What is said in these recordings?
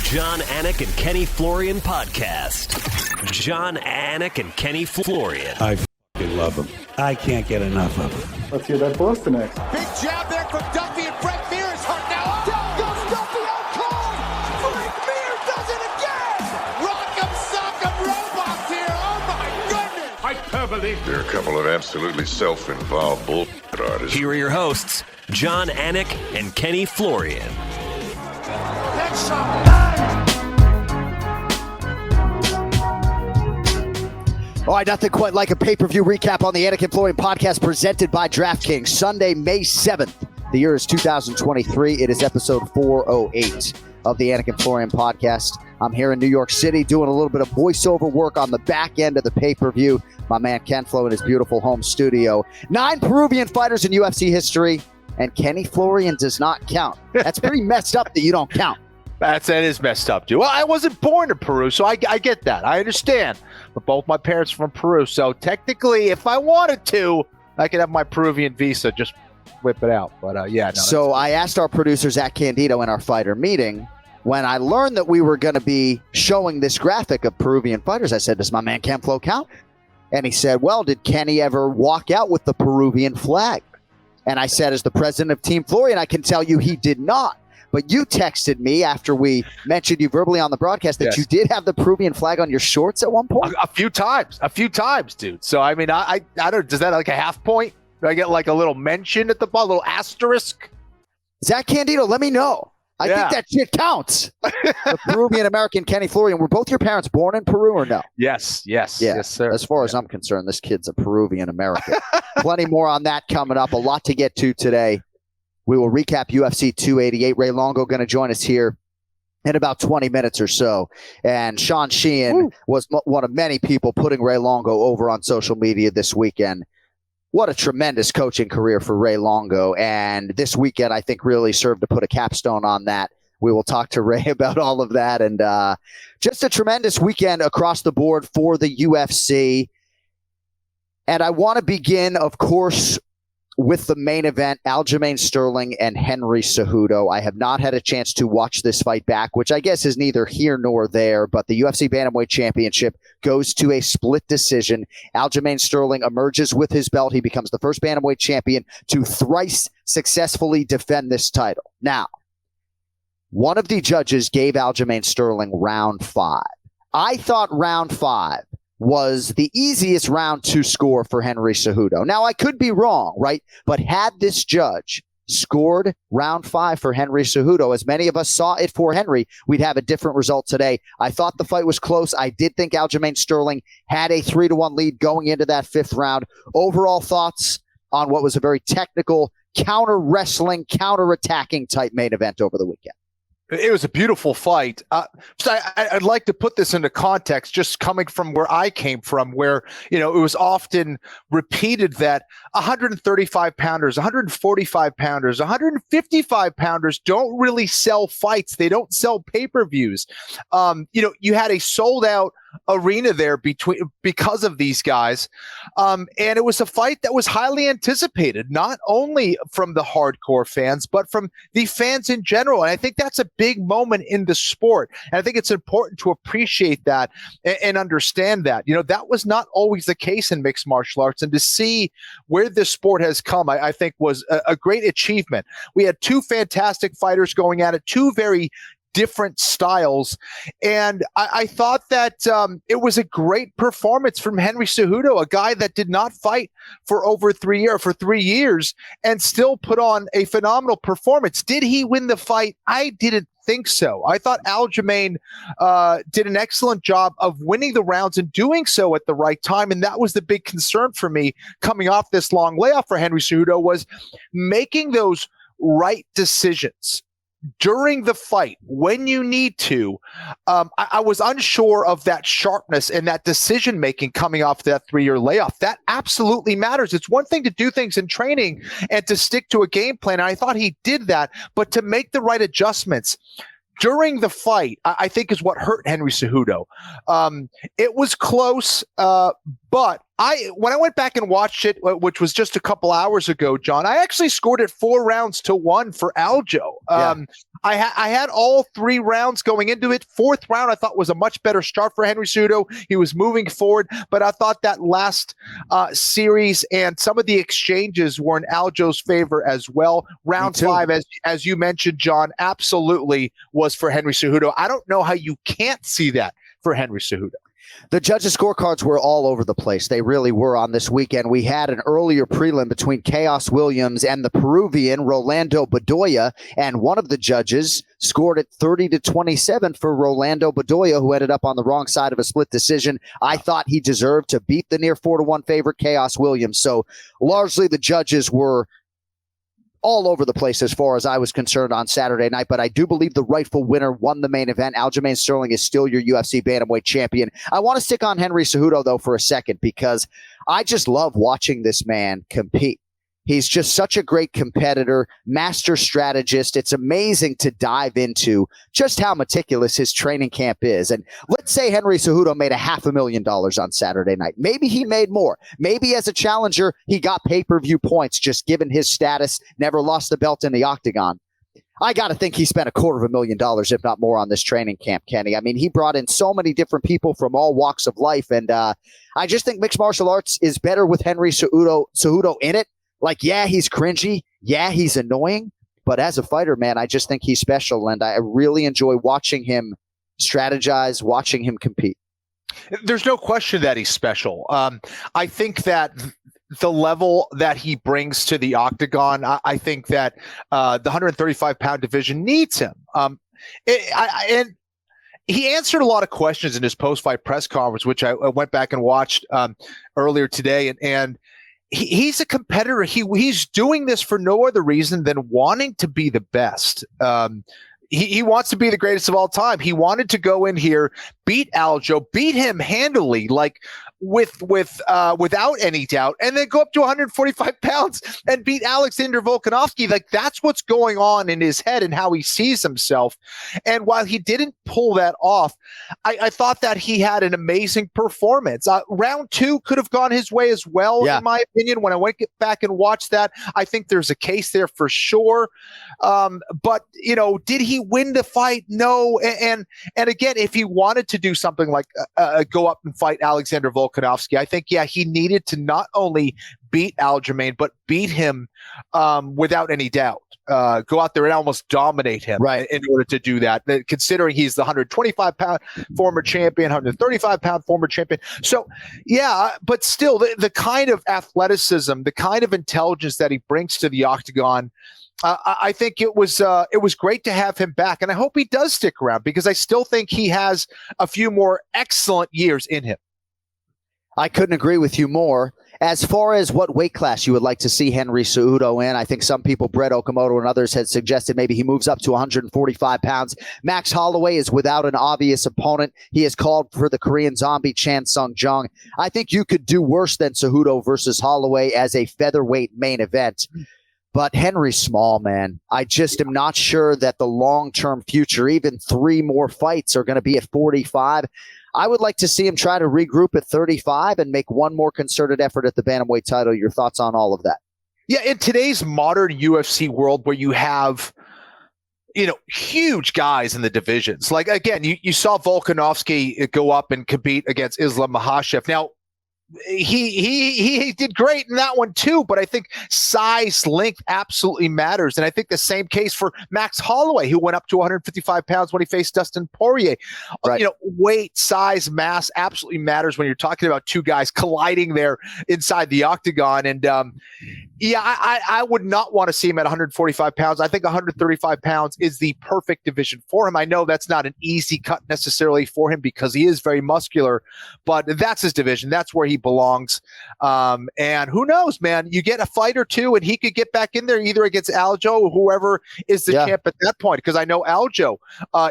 John, Anik, and Kenny Florian podcast. John, Anik, and Kenny Florian. I f***ing love them. I can't get enough of them. Let's hear that Boston next. Big jab there from Duffy, and Frank Mir is hurt now. Down goes Duffy, out cold. Frank Mir does it again. Rock'em sock'em robots here. Oh my goodness. Hyperbole. They're a couple of absolutely self-involved bullshit artists. Here are your hosts, John, Anik, and Kenny Florian. All right, nothing quite like a pay-per-view recap on the Anik and Florian podcast presented by DraftKings. Sunday, May 7th. The year is 2023. It is episode 408 of the Anik and Florian podcast. I'm here in New York City doing a little bit of voiceover work on the back end of the pay-per-view. My man Ken Flo in his beautiful home studio. 9 Peruvian fighters in UFC history, and Kenny Florian does not count. That's pretty messed up that you don't count. That is messed up, dude. Well, I wasn't born in Peru, so I get that. I understand. But both my parents are from Peru, so technically, if I wanted to, I could have my Peruvian visa, just whip it out. But yeah. No, so I asked our producer, Zach Candido, in our fighter meeting, when I learned that we were going to be showing this graphic of Peruvian fighters, I said, does my man Ken Flo count? And he said, well, did Kenny ever walk out with the Peruvian flag? And I said, as the president of Team Florian, I can tell you he did not. But you texted me after we mentioned you verbally on the broadcast that you did have the Peruvian flag on your shorts at one point? A few times, dude. So, I mean, I don't, does that like a half point? Do I get like a little mention at the bottom, a little asterisk? Zach Candido, let me know. I think that shit counts. The Peruvian-American Kenny Florian, were both your parents born in Peru or no? Yes, sir. As far as I'm concerned, this kid's a Peruvian-American. Plenty more on that coming up. A lot to get to today. We will recap UFC 288. Ray Longo going to join us here in about 20 minutes or so. And Sean Sheehan was one of many people putting Ray Longo over on social media this weekend. What a tremendous coaching career for Ray Longo. And this weekend, I think, really served to put a capstone on that. We will talk to Ray about all of that. And just a tremendous weekend across the board for the UFC. And I want to begin, of course, with the main event, Aljamain Sterling and Henry Cejudo. I have not had a chance to watch this fight back, which I guess is neither here nor there, but the UFC Bantamweight Championship goes to a split decision. Aljamain Sterling emerges with his belt. He becomes the first Bantamweight champion to thrice successfully defend this title. Now, one of the judges gave Aljamain Sterling round 5. I thought round 5 was the easiest round to score for Henry Cejudo. Now, I could be wrong, right? But had this judge scored round 5 for Henry Cejudo, as many of us saw it for Henry, we'd have a different result today. I thought the fight was close. I did think Aljamain Sterling had a 3-1 lead going into that 5th round. Overall thoughts on what was a very technical, counter-wrestling, counter-attacking type main event over the weekend? It was a beautiful fight. So I'd like to put this into context, just coming from where I came from, where, it was often repeated that 135 pounders, 145 pounders, 155 pounders don't really sell fights. They don't sell pay-per-views. You had a sold out arena there because of these guys. And it was a fight that was highly anticipated, not only from the hardcore fans, but from the fans in general. And I think that's a big moment in the sport. And I think it's important to appreciate that and understand that. That was not always the case in mixed martial arts. And to see where this sport has come, I think was a great achievement. We had 2 fantastic fighters going at it, 2 very different styles. And I thought that it was a great performance from Henry Cejudo, a guy that did not fight for over 3 years and still put on a phenomenal performance. Did he win the fight? I didn't think so. I thought Aljamain did an excellent job of winning the rounds and doing so at the right time. And that was the big concern for me coming off this long layoff for Henry Cejudo, was making those right decisions during the fight when you need to. I was unsure of that sharpness and that decision making coming off that 3-year layoff. That absolutely matters. It's one thing to do things in training and to stick to a game plan, and I thought he did that, but to make the right adjustments during the fight, I think, is what hurt Henry Cejudo. It was close, but when I went back and watched it, which was just a couple hours ago, John, I actually scored it 4-1 for Aljo. I had all 3 rounds going into it. 4th round I thought was a much better start for Henry Cejudo. He was moving forward, but I thought that last series and some of the exchanges were in Aljo's favor as well. Round 5, as you mentioned, John, absolutely was for Henry Cejudo. I don't know how you can't see that for Henry Cejudo. The judges' scorecards were all over the place. They really were on this weekend. We had an earlier prelim between Chaos Williams and the Peruvian Rolando Bedoya, and one of the judges scored it 30-27 for Rolando Bedoya, who ended up on the wrong side of a split decision. I thought he deserved to beat the near 4-1 favorite Chaos Williams. So largely the judges were all over the place as far as I was concerned on Saturday night, but I do believe the rightful winner won the main event. Aljamain Sterling is still your UFC bantamweight champion. I want to stick on Henry Cejudo, though, for a second, because I just love watching this man compete. He's just such a great competitor, master strategist. It's amazing to dive into just how meticulous his training camp is. And let's say Henry Cejudo made $500,000 on Saturday night. Maybe he made more. Maybe as a challenger, he got pay-per-view points just given his status, never lost the belt in the octagon. I got to think he spent $250,000, if not more, on this training camp, Kenny. I mean, he brought in so many different people from all walks of life. And I just think mixed martial arts is better with Henry Cejudo in it. Like, yeah, he's cringy. Yeah, he's annoying. But as a fighter, man, I just think he's special. And I really enjoy watching him strategize, watching him compete. There's no question that he's special. I think that the level that he brings to the octagon, I think that the 135-pound division needs him. And he answered a lot of questions in his post-fight press conference, which I went back and watched earlier today. And he's a competitor. He's doing this for no other reason than wanting to be the best. He wants to be the greatest of all time. He wanted to go in here, beat Aljo, beat him handily, like without any doubt, and then go up to 145 pounds and beat Alexander Volkanovski. Like, that's what's going on in his head and how he sees himself. And while he didn't pull that off, I thought that he had an amazing performance. Round 2 could have gone his way as well, in my opinion. When I went back and watched that, I think there's a case there for sure. But, did he win the fight? No. And again, if he wanted to do something like go up and fight Alexander Volkanovski, I think, he needed to not only beat Aljamain, but beat him without any doubt. Go out there and almost dominate him in order to do that, considering he's the 125-pound former champion, 135-pound former champion. So, but still, the kind of athleticism, the kind of intelligence that he brings to the octagon, I think it was great to have him back, and I hope he does stick around, because I still think he has a few more excellent years in him. I couldn't agree with you more. As far as what weight class you would like to see Henry Cejudo in, I think some people, Brett Okamoto and others, had suggested maybe he moves up to 145 pounds. Max Holloway is without an obvious opponent. He has called for the Korean zombie Chan Sung Jung. I think you could do worse than Cejudo versus Holloway as a featherweight main event. But Henry's small, man. I just am not sure that the long-term future, even 3 more fights, are going to be at 45. I would like to see him try to regroup at 35 and make one more concerted effort at the bantamweight title. Your thoughts on all of that? Yeah, in today's modern UFC world, where you have, huge guys in the divisions. Like, again, you saw Volkanovski go up and compete against Islam Makhachev. Now, he did great in that one too, but I think size, length absolutely matters. And I think the same case for Max Holloway, who went up to 155 pounds when he faced Dustin Poirier. Weight, size, mass absolutely matters when you're talking about 2 guys colliding there inside the octagon. And I would not want to see him at 145 pounds. I think 135 pounds is the perfect division for him. I know that's not an easy cut necessarily for him, because he is very muscular, but that's his division. That's where he belongs. And who knows, man, you get a fight or 2 and he could get back in there either against Aljo or whoever is the champ at that point. Because I know Aljo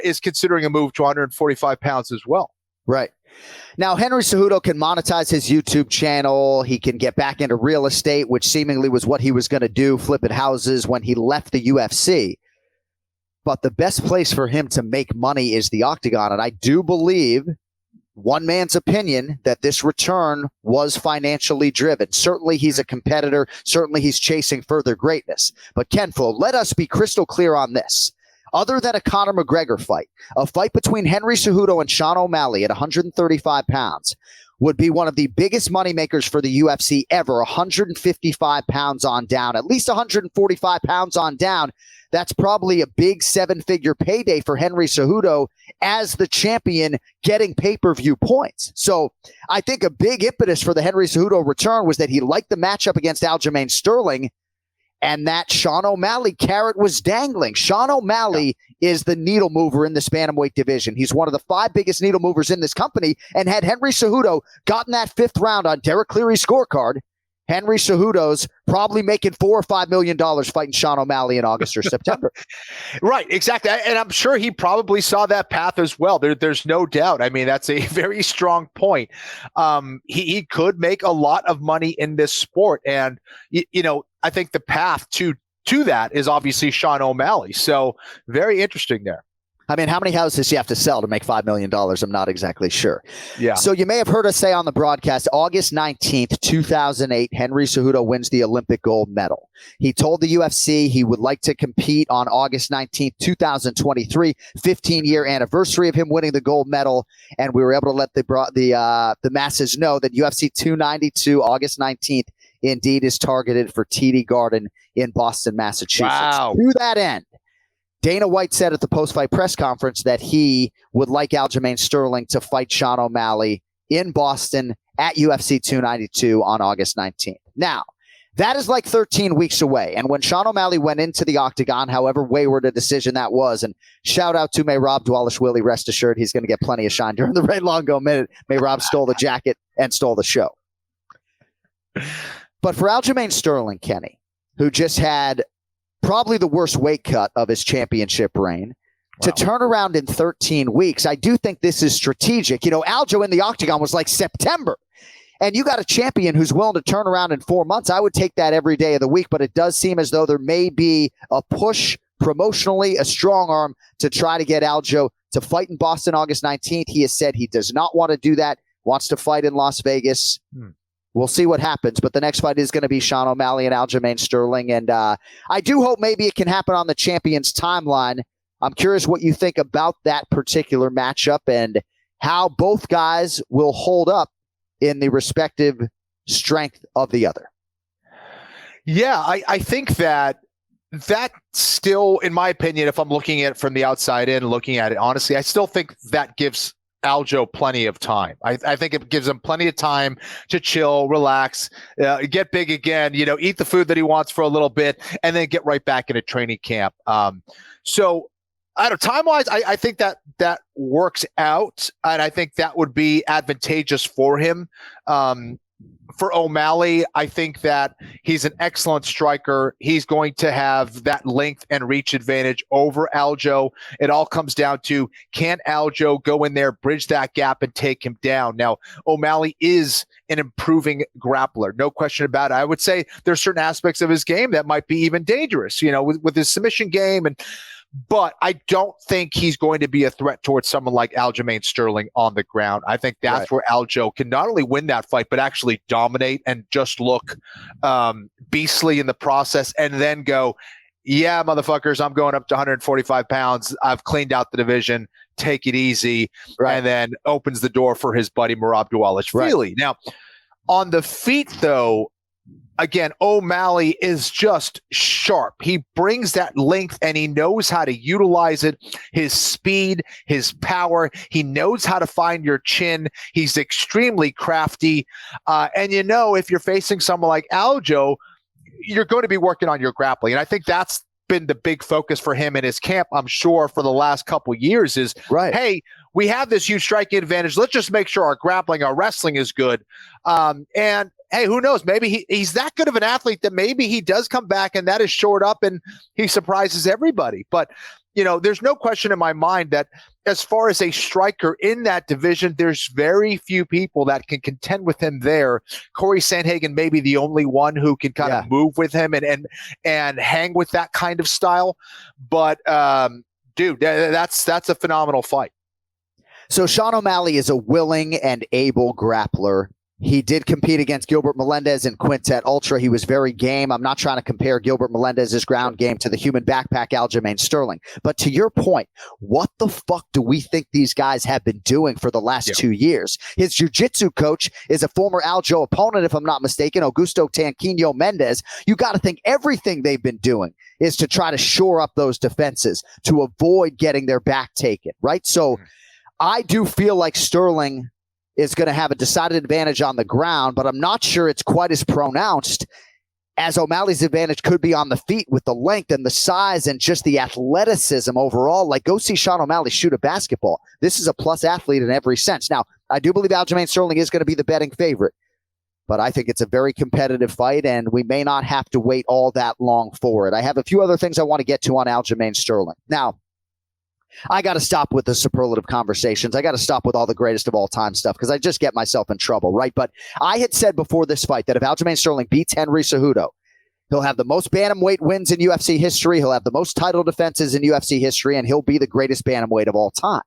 is considering a move to 145 pounds as well. Right. Now, Henry Cejudo can monetize his YouTube channel. He can get back into real estate, which seemingly was what he was going to do, flipping houses when he left the UFC. But the best place for him to make money is the octagon. And I do believe, one man's opinion, that this return was financially driven. Certainly he's a competitor. Certainly he's chasing further greatness. But Ken Flo, let us be crystal clear on this. other than a Conor McGregor fight, a fight between Henry Cejudo and Sean O'Malley at 135 pounds would be one of the biggest moneymakers for the UFC ever, 155 pounds on down, at least 145 pounds on down. That's probably a big seven-figure payday for Henry Cejudo as the champion getting pay-per-view points. So I think a big impetus for the Henry Cejudo return was that he liked the matchup against Aljamain Sterling, and that Sean O'Malley carrot was dangling. Sean O'Malley is the needle mover in the bantamweight division. He's one of the 5 biggest needle movers in this company, and had Henry Cejudo gotten that 5th round on Derek Cleary's scorecard, Henry Cejudo's probably making $4 or $5 million fighting Sean O'Malley in August or September. Right, exactly. And I'm sure he probably saw that path as well. There's no doubt. I mean, that's a very strong point. He could make a lot of money in this sport. And, I think the path to that is obviously Sean O'Malley. So very interesting there. I mean, how many houses does he have to sell to make $5 million? I'm not exactly sure. Yeah. So you may have heard us say on the broadcast, August 19th, 2008, Henry Cejudo wins the Olympic gold medal. He told the UFC he would like to compete on August 19th, 2023, 15-year anniversary of him winning the gold medal. And we were able to let the masses know that UFC 292, August 19th, indeed is targeted for TD Garden in Boston, Massachusetts. Wow. To that end, Dana White said at the post-fight press conference that he would like Aljamain Sterling to fight Sean O'Malley in Boston at UFC 292 on August 19th. Now, that is like 13 weeks away. And when Sean O'Malley went into the octagon, however wayward a decision that was, and shout out to May Rob Dwalishvili, rest assured he's going to get plenty of shine during the Ray Longo minute. May Rob stole the jacket and stole the show. But for Aljamain Sterling, Kenny, who just had probably the worst weight cut of his championship reign, to turn around in 13 weeks, I do think this is strategic. Aljo in the octagon was like September, and you got a champion who's willing to turn around in 4 months. I would take that every day of the week, but it does seem as though there may be a push promotionally, a strong arm to try to get Aljo to fight in Boston August 19th. He has said he does not want to do that, wants to fight in Las Vegas. We'll see what happens, but the next fight is going to be Sean O'Malley and Aljamain Sterling, and I do hope maybe it can happen on the champion's timeline. I'm curious what you think about that particular matchup and how both guys will hold up in the respective strength of the other. Yeah, I think that still, in my opinion, if I'm looking at it from the outside in, looking at it honestly, I still think that gives Aljo plenty of time. I think it gives him plenty of time to chill, relax, get big again, eat the food that he wants for a little bit, and then get right back into training camp. So I don't know, time-wise, I think that works out, and I think that would be advantageous for him. For O'Malley, I think that he's an excellent striker. He's going to have that length and reach advantage over Aljo. It all comes down to, can Aljo go in there, bridge that gap, and take him down? Now, O'Malley is an improving grappler, no question about it. I would say there's certain aspects of his game that might be even dangerous, with his submission game, but I don't think he's going to be a threat towards someone like Aljamain Sterling on the ground. I think that's where Aljo can not only win that fight, but actually dominate and just look beastly in the process, and then go, yeah, motherfuckers, I'm going up to 145 pounds. I've cleaned out the division. Take it easy. And then opens the door for his buddy Merab Dvalishvili. Now, on the feet, though, again, O'Malley is just sharp. He brings that length and he knows how to utilize it. His speed, his power. He knows how to find your chin. He's extremely crafty. And if you're facing someone like Aljo, you're going to be working on your grappling. And I think that's been the big focus for him in his camp, I'm sure, for the last couple of years is, hey, we have this huge striking advantage. Let's just make sure our grappling, our wrestling is good. And hey, who knows? Maybe he's that good of an athlete that maybe he does come back and that is shored up and he surprises everybody. But, there's no question in my mind that as far as a striker in that division, there's very few people that can contend with him there. Corey Sandhagen may be the only one who can kind of move with him and hang with that kind of style. But, dude, that's a phenomenal fight. So Sean O'Malley is a willing and able grappler. He did compete against Gilbert Melendez in Quintet Ultra. He was very game. I'm not trying to compare Gilbert Melendez's ground game to the human backpack Aljamain Sterling. But to your point, what the fuck do we think these guys have been doing for the last 2 years? His jiu-jitsu coach is a former Aljo opponent, if I'm not mistaken, Augusto Tanquino Mendez. You got to think everything they've been doing is to try to shore up those defenses to avoid getting their back taken, right? So I do feel like Sterling is going to have a decided advantage on the ground, but I'm not sure it's quite as pronounced as O'Malley's advantage could be on the feet with the length and the size and just the athleticism overall. Like, go see Sean O'Malley shoot a basketball. This is a plus athlete in every sense. Now, I do believe Aljamain Sterling is going to be the betting favorite, but I think it's a very competitive fight, and we may not have to wait all that long for it. I have a few other things I want to get to on Aljamain Sterling. Now, I got to stop with the superlative conversations. I got to stop with all the greatest of all time stuff because I just get myself in trouble, right? But I had said before this fight that if Aljamain Sterling beats Henry Cejudo, he'll have the most bantamweight wins in UFC history. He'll have the most title defenses in UFC history, and he'll be the greatest bantamweight of all time.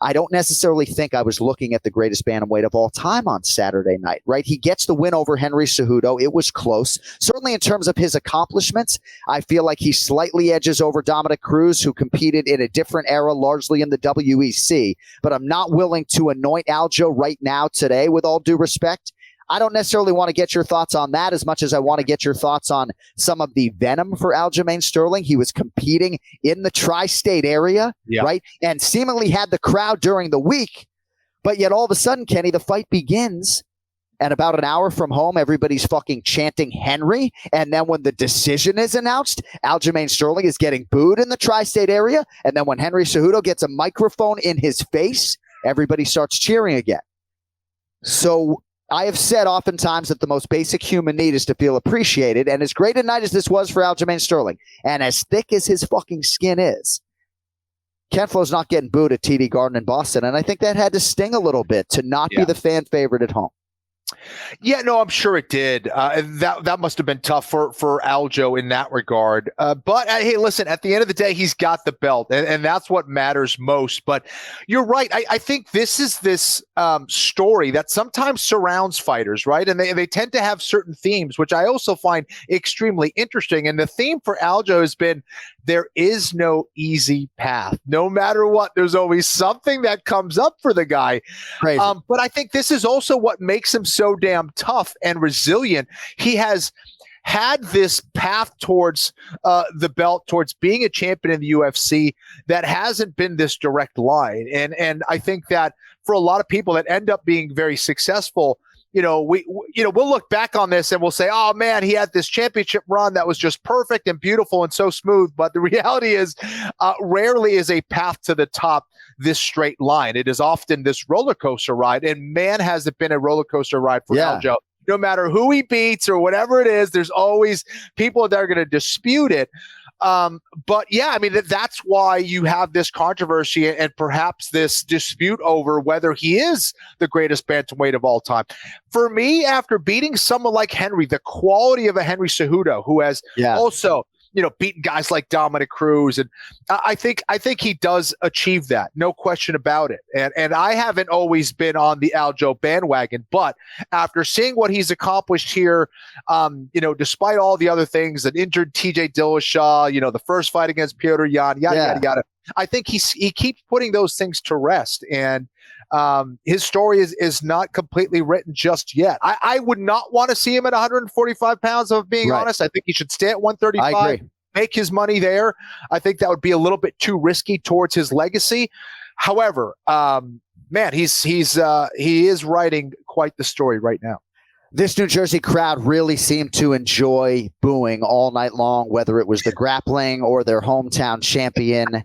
I don't necessarily think I was looking at the greatest bantamweight of all time on Saturday night, right? He gets the win over Henry Cejudo. It was close. Certainly in terms of his accomplishments, I feel like he slightly edges over Dominic Cruz, who competed in a different era, largely in the WEC. But I'm not willing to anoint Aljo right now today, with all due respect. I don't necessarily want to get your thoughts on that as much as I want to get your thoughts on some of the venom for Aljamain Sterling. He was competing in the tri-state area, right? And seemingly had the crowd during the week. But yet all of a sudden, Kenny, the fight begins. And about an hour from home, everybody's fucking chanting Henry. And then when the decision is announced, Aljamain Sterling is getting booed in the tri-state area. And then when Henry Cejudo gets a microphone in his face, everybody starts cheering again. So I have said oftentimes that the most basic human need is to feel appreciated. And as great a night as this was for Aljamain Sterling, and as thick as his fucking skin is, Ken Flo's not getting booed at TD Garden in Boston. And I think that had to sting a little bit to not be the fan favorite at home. Yeah, no, I'm sure it did. That must have been tough for Aljo in that regard. But hey, listen, at the end of the day, he's got the belt, and that's what matters most. But you're right. I think this is this story that sometimes surrounds fighters, right? And they tend to have certain themes, which I also find extremely interesting. And the theme for Aljo has been, there is no easy path. No matter what, there's always something that comes up for the guy. Crazy. But I think this is also what makes him so damn tough and resilient. He has had this path towards the belt, towards being a champion in the UFC that hasn't been this direct line. And I think that for a lot of people that end up being very successful, we'll look back on this and we'll say, oh man, he had this championship run that was just perfect and beautiful and so smooth. But the reality is, rarely is a path to the top this straight line. It is often this roller coaster ride, and man, has it been a roller coaster ride for Aljo. No matter who he beats or whatever it is, there's always people that are going to dispute it. But yeah, I mean, that's why you have this controversy and perhaps this dispute over whether he is the greatest bantamweight of all time. For me, after beating someone like Henry, the quality of a Henry Cejudo, who has also, beaten guys like Dominic Cruz, and I think he does achieve that, no question about it. And I haven't always been on the Aljo bandwagon, but after seeing what he's accomplished here, despite all the other things, an injured TJ Dillashaw, the first fight against Petr Yan, yada. I think he keeps putting those things to rest, and his story is not completely written just yet. I would not want to see him at 145 pounds, of being honest. I think he should stay at 135, make his money there. I think that would be a little bit too risky towards his legacy. However, man, he is writing quite the story right now. This New Jersey crowd really seemed to enjoy booing all night long, whether it was the grappling or their hometown champion.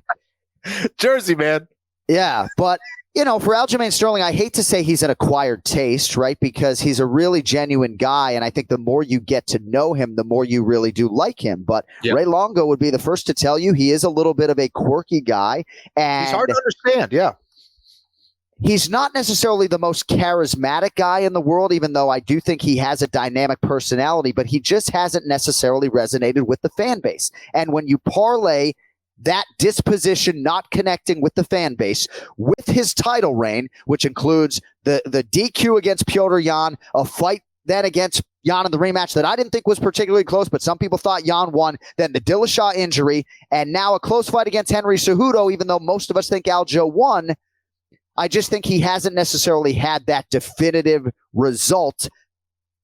Jersey, man. Yeah, but for Aljamain Sterling, I hate to say he's an acquired taste, right? Because he's a really genuine guy, and I think the more you get to know him, the more you really do like him. But Ray Longo would be the first to tell you he is a little bit of a quirky guy. And he's hard to understand, he's not necessarily the most charismatic guy in the world, even though I do think he has a dynamic personality, but he just hasn't necessarily resonated with the fan base. And when you parlay that disposition not connecting with the fan base, with his title reign, which includes the DQ against Petr Yan, a fight then against Yan in the rematch that I didn't think was particularly close, but some people thought Yan won, then the Dillashaw injury, and now a close fight against Henry Cejudo, even though most of us think Aljo won. I just think he hasn't necessarily had that definitive result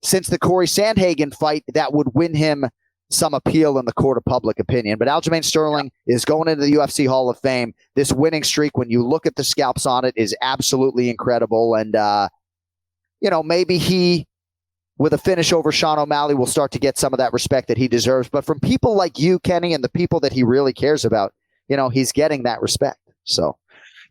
since the Corey Sandhagen fight that would win him some appeal in the court of public opinion. But Aljamain Sterling is going into the UFC Hall of Fame. This winning streak, when you look at the scalps on it, is absolutely incredible. And, maybe he, with a finish over Sean O'Malley, will start to get some of that respect that he deserves. But from people like you, Kenny, and the people that he really cares about, he's getting that respect. So.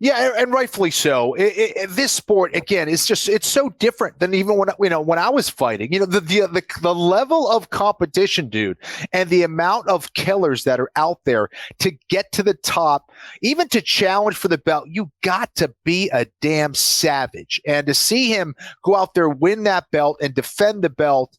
Yeah, and rightfully so. This sport, again, it's so different than even when I was fighting. The level of competition, dude, and the amount of killers that are out there to get to the top, even to challenge for the belt, you got to be a damn savage. And to see him go out there, win that belt, and defend the belt,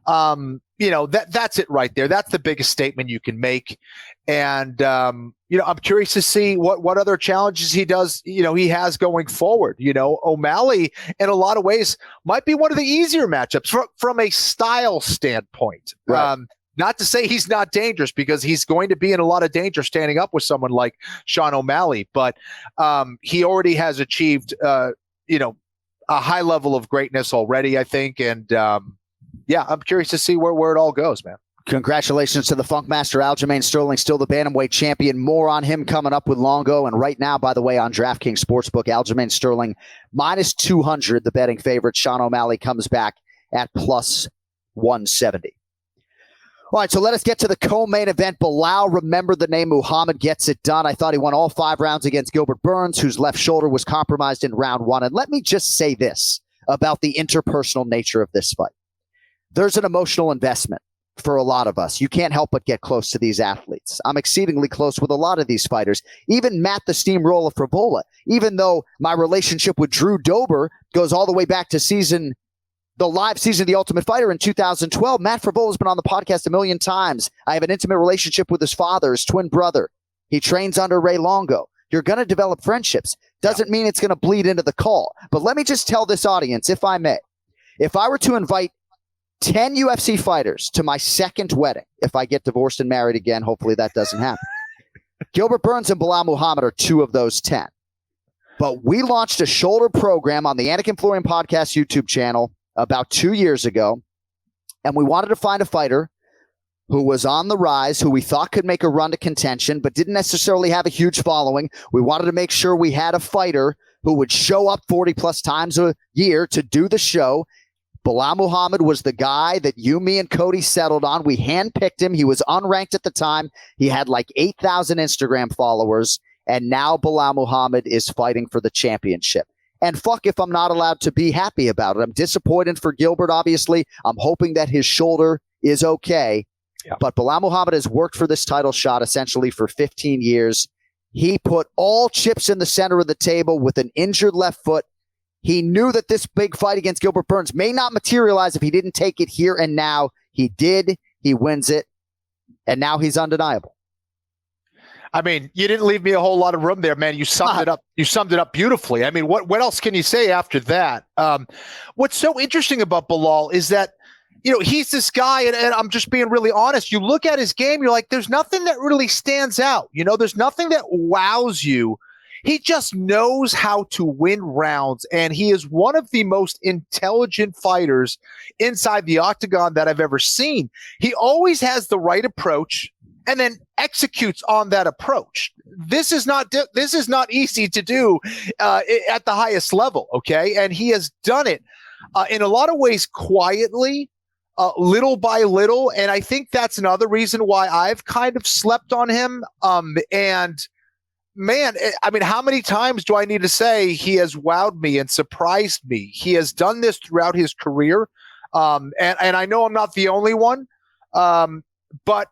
that's it right there. That's the biggest statement you can make. And I'm curious to see what other challenges he does, he has going forward. O'Malley, in a lot of ways, might be one of the easier matchups from a style standpoint. Right. Not to say he's not dangerous, because he's going to be in a lot of danger standing up with someone like Sean O'Malley. But he already has achieved, a high level of greatness already, I think. And I'm curious to see where it all goes, man. Congratulations to the Funkmaster Aljamain Sterling, still the bantamweight champion. More on him coming up with Longo. And right now, by the way, on DraftKings Sportsbook, Aljamain Sterling minus 200, the betting favorite. Sean O'Malley comes back at plus 170. All right, so let us get to the co-main event. Bilal, remember the name, Muhammad gets it done. I thought he won all 5 rounds against Gilbert Burns, whose left shoulder was compromised in round 1. And let me just say this about the interpersonal nature of this fight. There's an emotional investment for a lot of us. You can't help but get close to these athletes. I'm exceedingly close with a lot of these fighters. Even Matt the Steamroller Frivola, even though my relationship with Drew Dober goes all the way back to the live season of The Ultimate Fighter in 2012. Matt Frivola has been on the podcast a million times. I have an intimate relationship with his father, his twin brother. He trains under Ray Longo. You're going to develop friendships. Doesn't mean it's going to bleed into the call. But let me just tell this audience, if I may, if I were to invite 10 UFC fighters to my second wedding, if I get divorced and married again, hopefully that doesn't happen. Gilbert Burns and Bilal Muhammad are 2 of those 10. But we launched a shoulder program on the Anik and Florian podcast YouTube channel about 2 years ago, and we wanted to find a fighter who was on the rise, who we thought could make a run to contention, but didn't necessarily have a huge following. We wanted to make sure we had a fighter who would show up 40-plus times a year to do the show. Bilal Muhammad was the guy that you, me, and Cody settled on. We handpicked him. He was unranked at the time. He had like 8,000 Instagram followers, and now Bilal Muhammad is fighting for the championship. And fuck if I'm not allowed to be happy about it. I'm disappointed for Gilbert, obviously. I'm hoping that his shoulder is okay. Yeah. But Bilal Muhammad has worked for this title shot essentially for 15 years. He put all chips in the center of the table with an injured left foot. He knew that this big fight against Gilbert Burns may not materialize if he didn't take it here and now. He did. He wins it. And now he's undeniable. I mean, you didn't leave me a whole lot of room there, man. You summed it up. You summed it up beautifully. I mean, what else can you say after that? What's so interesting about Bilal is that, he's this guy, and I'm just being really honest. You look at his game, you're like, there's nothing that really stands out. There's nothing that wows you. He just knows how to win rounds, and he is one of the most intelligent fighters inside the octagon that I've ever seen. He always has the right approach and then executes on that approach. This is not easy to do at the highest level, okay? And he has done it in a lot of ways quietly, little by little, and I think that's another reason why I've kind of slept on him. Man, I mean, how many times do I need to say he has wowed me and surprised me? He has done this throughout his career, and I know I'm not the only one, but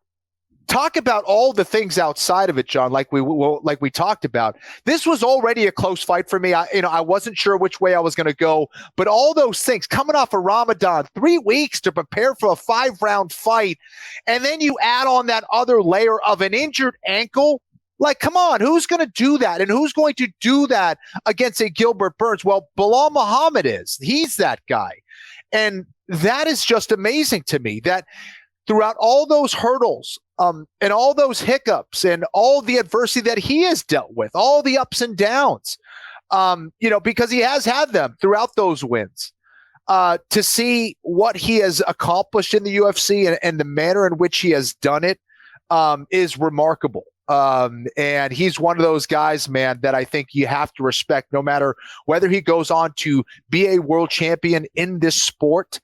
talk about all the things outside of it, John, like we talked about. This was already a close fight for me. I wasn't sure which way I was going to go, but all those things coming off of Ramadan, 3 weeks to prepare for a 5-round fight, and then you add on that other layer of an injured ankle. Like, come on, who's going to do that? And who's going to do that against a Gilbert Burns? Well, Bilal Muhammad is. He's that guy. And that is just amazing to me that throughout all those hurdles and all those hiccups and all the adversity that he has dealt with, all the ups and downs, because he has had them throughout those wins, to see what he has accomplished in the UFC and the manner in which he has done it is remarkable. And he's one of those guys, man, that I think you have to respect no matter whether he goes on to be a world champion in this sport.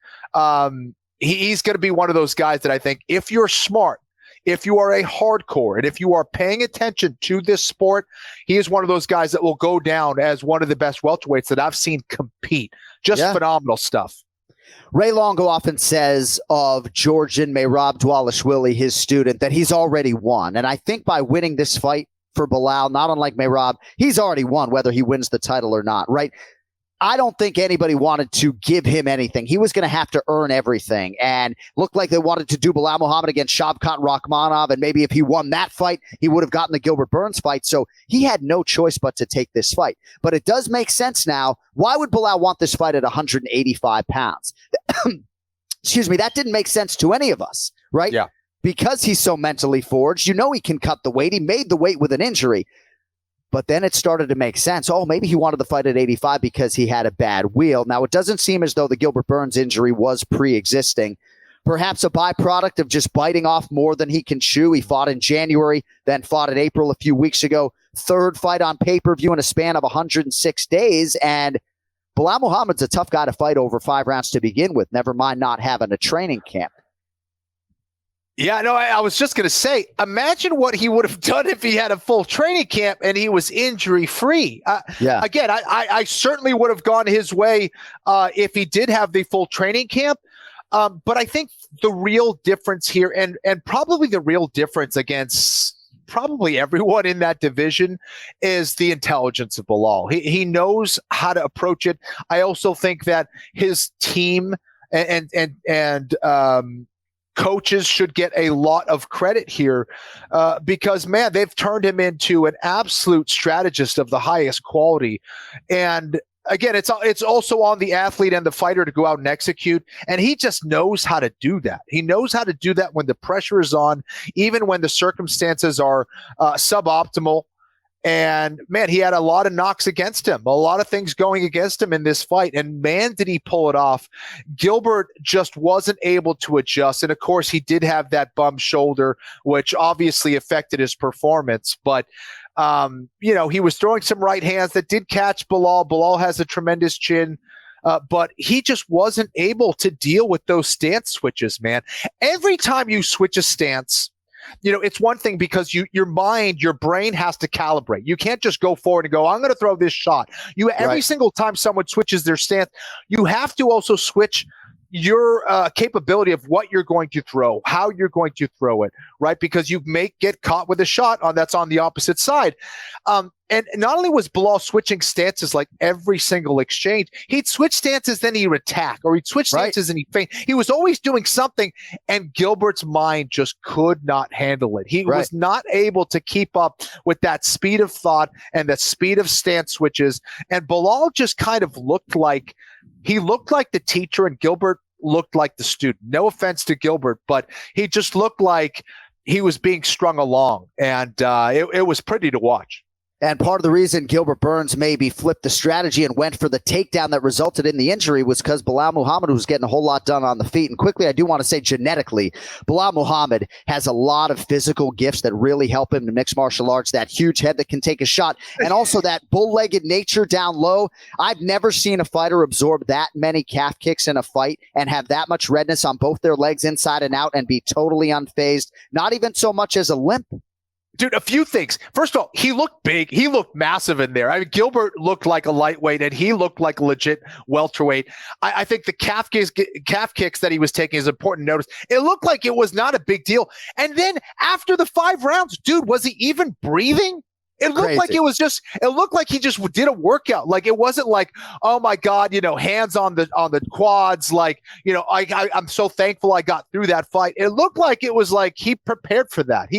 He's going to be one of those guys that I think if you're smart, if you are a hardcore, and if you are paying attention to this sport, he is one of those guys that will go down as one of the best welterweights that I've seen compete. Just phenomenal stuff. Ray Longo often says of Georgian Merab Dvalishvili, his student, that he's already won. And I think by winning this fight for Bilal, not unlike Merab, he's already won whether he wins the title or not, right? I don't think anybody wanted to give him anything. He was going to have to earn everything. And looked like they wanted to do Bilal Muhammad against Shavkat Rakhmonov. And maybe if he won that fight, he would have gotten the Gilbert Burns fight. So he had no choice but to take this fight. But it does make sense now. Why would Bilal want this fight at 185 pounds? Excuse me. That didn't make sense to any of us, right? Yeah. Because he's so mentally forged. You know he can cut the weight. He made the weight with an injury. But then it started to make sense. Oh, maybe he wanted to fight at 85 because he had a bad wheel. Now, it doesn't seem as though the Gilbert Burns injury was pre-existing. Perhaps a byproduct of just biting off more than he can chew. He fought in January, then fought in April a few weeks ago. Third fight on pay-per-view in a span of 106 days. And Bilal Muhammad's a tough guy to fight over 5 rounds to begin with, never mind not having a training camp. Yeah, no, I was just going to say, imagine what he would have done if he had a full training camp and he was injury-free. Again, I certainly would have gone his way if he did have the full training camp. But I think the real difference here, and probably the real difference against probably everyone in that division, is the intelligence of Bilal. He knows how to approach it. I also think that his team and coaches should get a lot of credit here because, man, they've turned him into an absolute strategist of the highest quality. And again, it's also on the athlete and the fighter to go out and execute. And he just knows how to do that. He knows how to do that when the pressure is on, even when the circumstances are suboptimal. And, man, he had a lot of knocks against him, a lot of things going against him in this fight. And, man, did he pull it off. Gilbert just wasn't able to adjust. And, of course, he did have that bum shoulder, which obviously affected his performance. But, he was throwing some right hands that did catch Bilal. Bilal has a tremendous chin. But he just wasn't able to deal with those stance switches, man. Every time you switch a stance, it's one thing because your brain has to calibrate. You can't just go forward and go, I'm going to throw this shot. Every single time someone switches their stance, you have to also switch your capability of what you're going to throw, how you're going to throw it, right? Because you may get caught with a shot that's on the opposite side. And not only was Bilal switching stances like every single exchange, he'd switch stances, then he'd attack, or he'd switch stances and he'd feint. He was always doing something, and Gilbert's mind just could not handle it. He was not able to keep up with that speed of thought and that speed of stance switches. And Bilal just kind of looked like the teacher, and Gilbert looked like the student. No offense to Gilbert, but he just looked like he was being strung along, and it was pretty to watch. And part of the reason Gilbert Burns maybe flipped the strategy and went for the takedown that resulted in the injury was because Bilal Muhammad was getting a whole lot done on the feet. And quickly, I do want to say genetically, Bilal Muhammad has a lot of physical gifts that really help him in mixed martial arts. That huge head that can take a shot, and also that bull-legged nature down low. I've never seen a fighter absorb that many calf kicks in a fight and have that much redness on both their legs inside and out and be totally unfazed, not even so much as a limp. Dude, a few things. First of all, he looked big. He looked massive in there. I mean, Gilbert looked like a lightweight, and he looked like a legit welterweight. I think the calf kicks that he was taking is important to notice. It looked like it was not a big deal. And then after the 5 rounds, dude, was he even breathing? It looked Crazy. like it looked like he just did a workout. Like, it wasn't like, oh my God, hands on the quads. Like, I'm so thankful I got through that fight. It looked like it was like he prepared for that.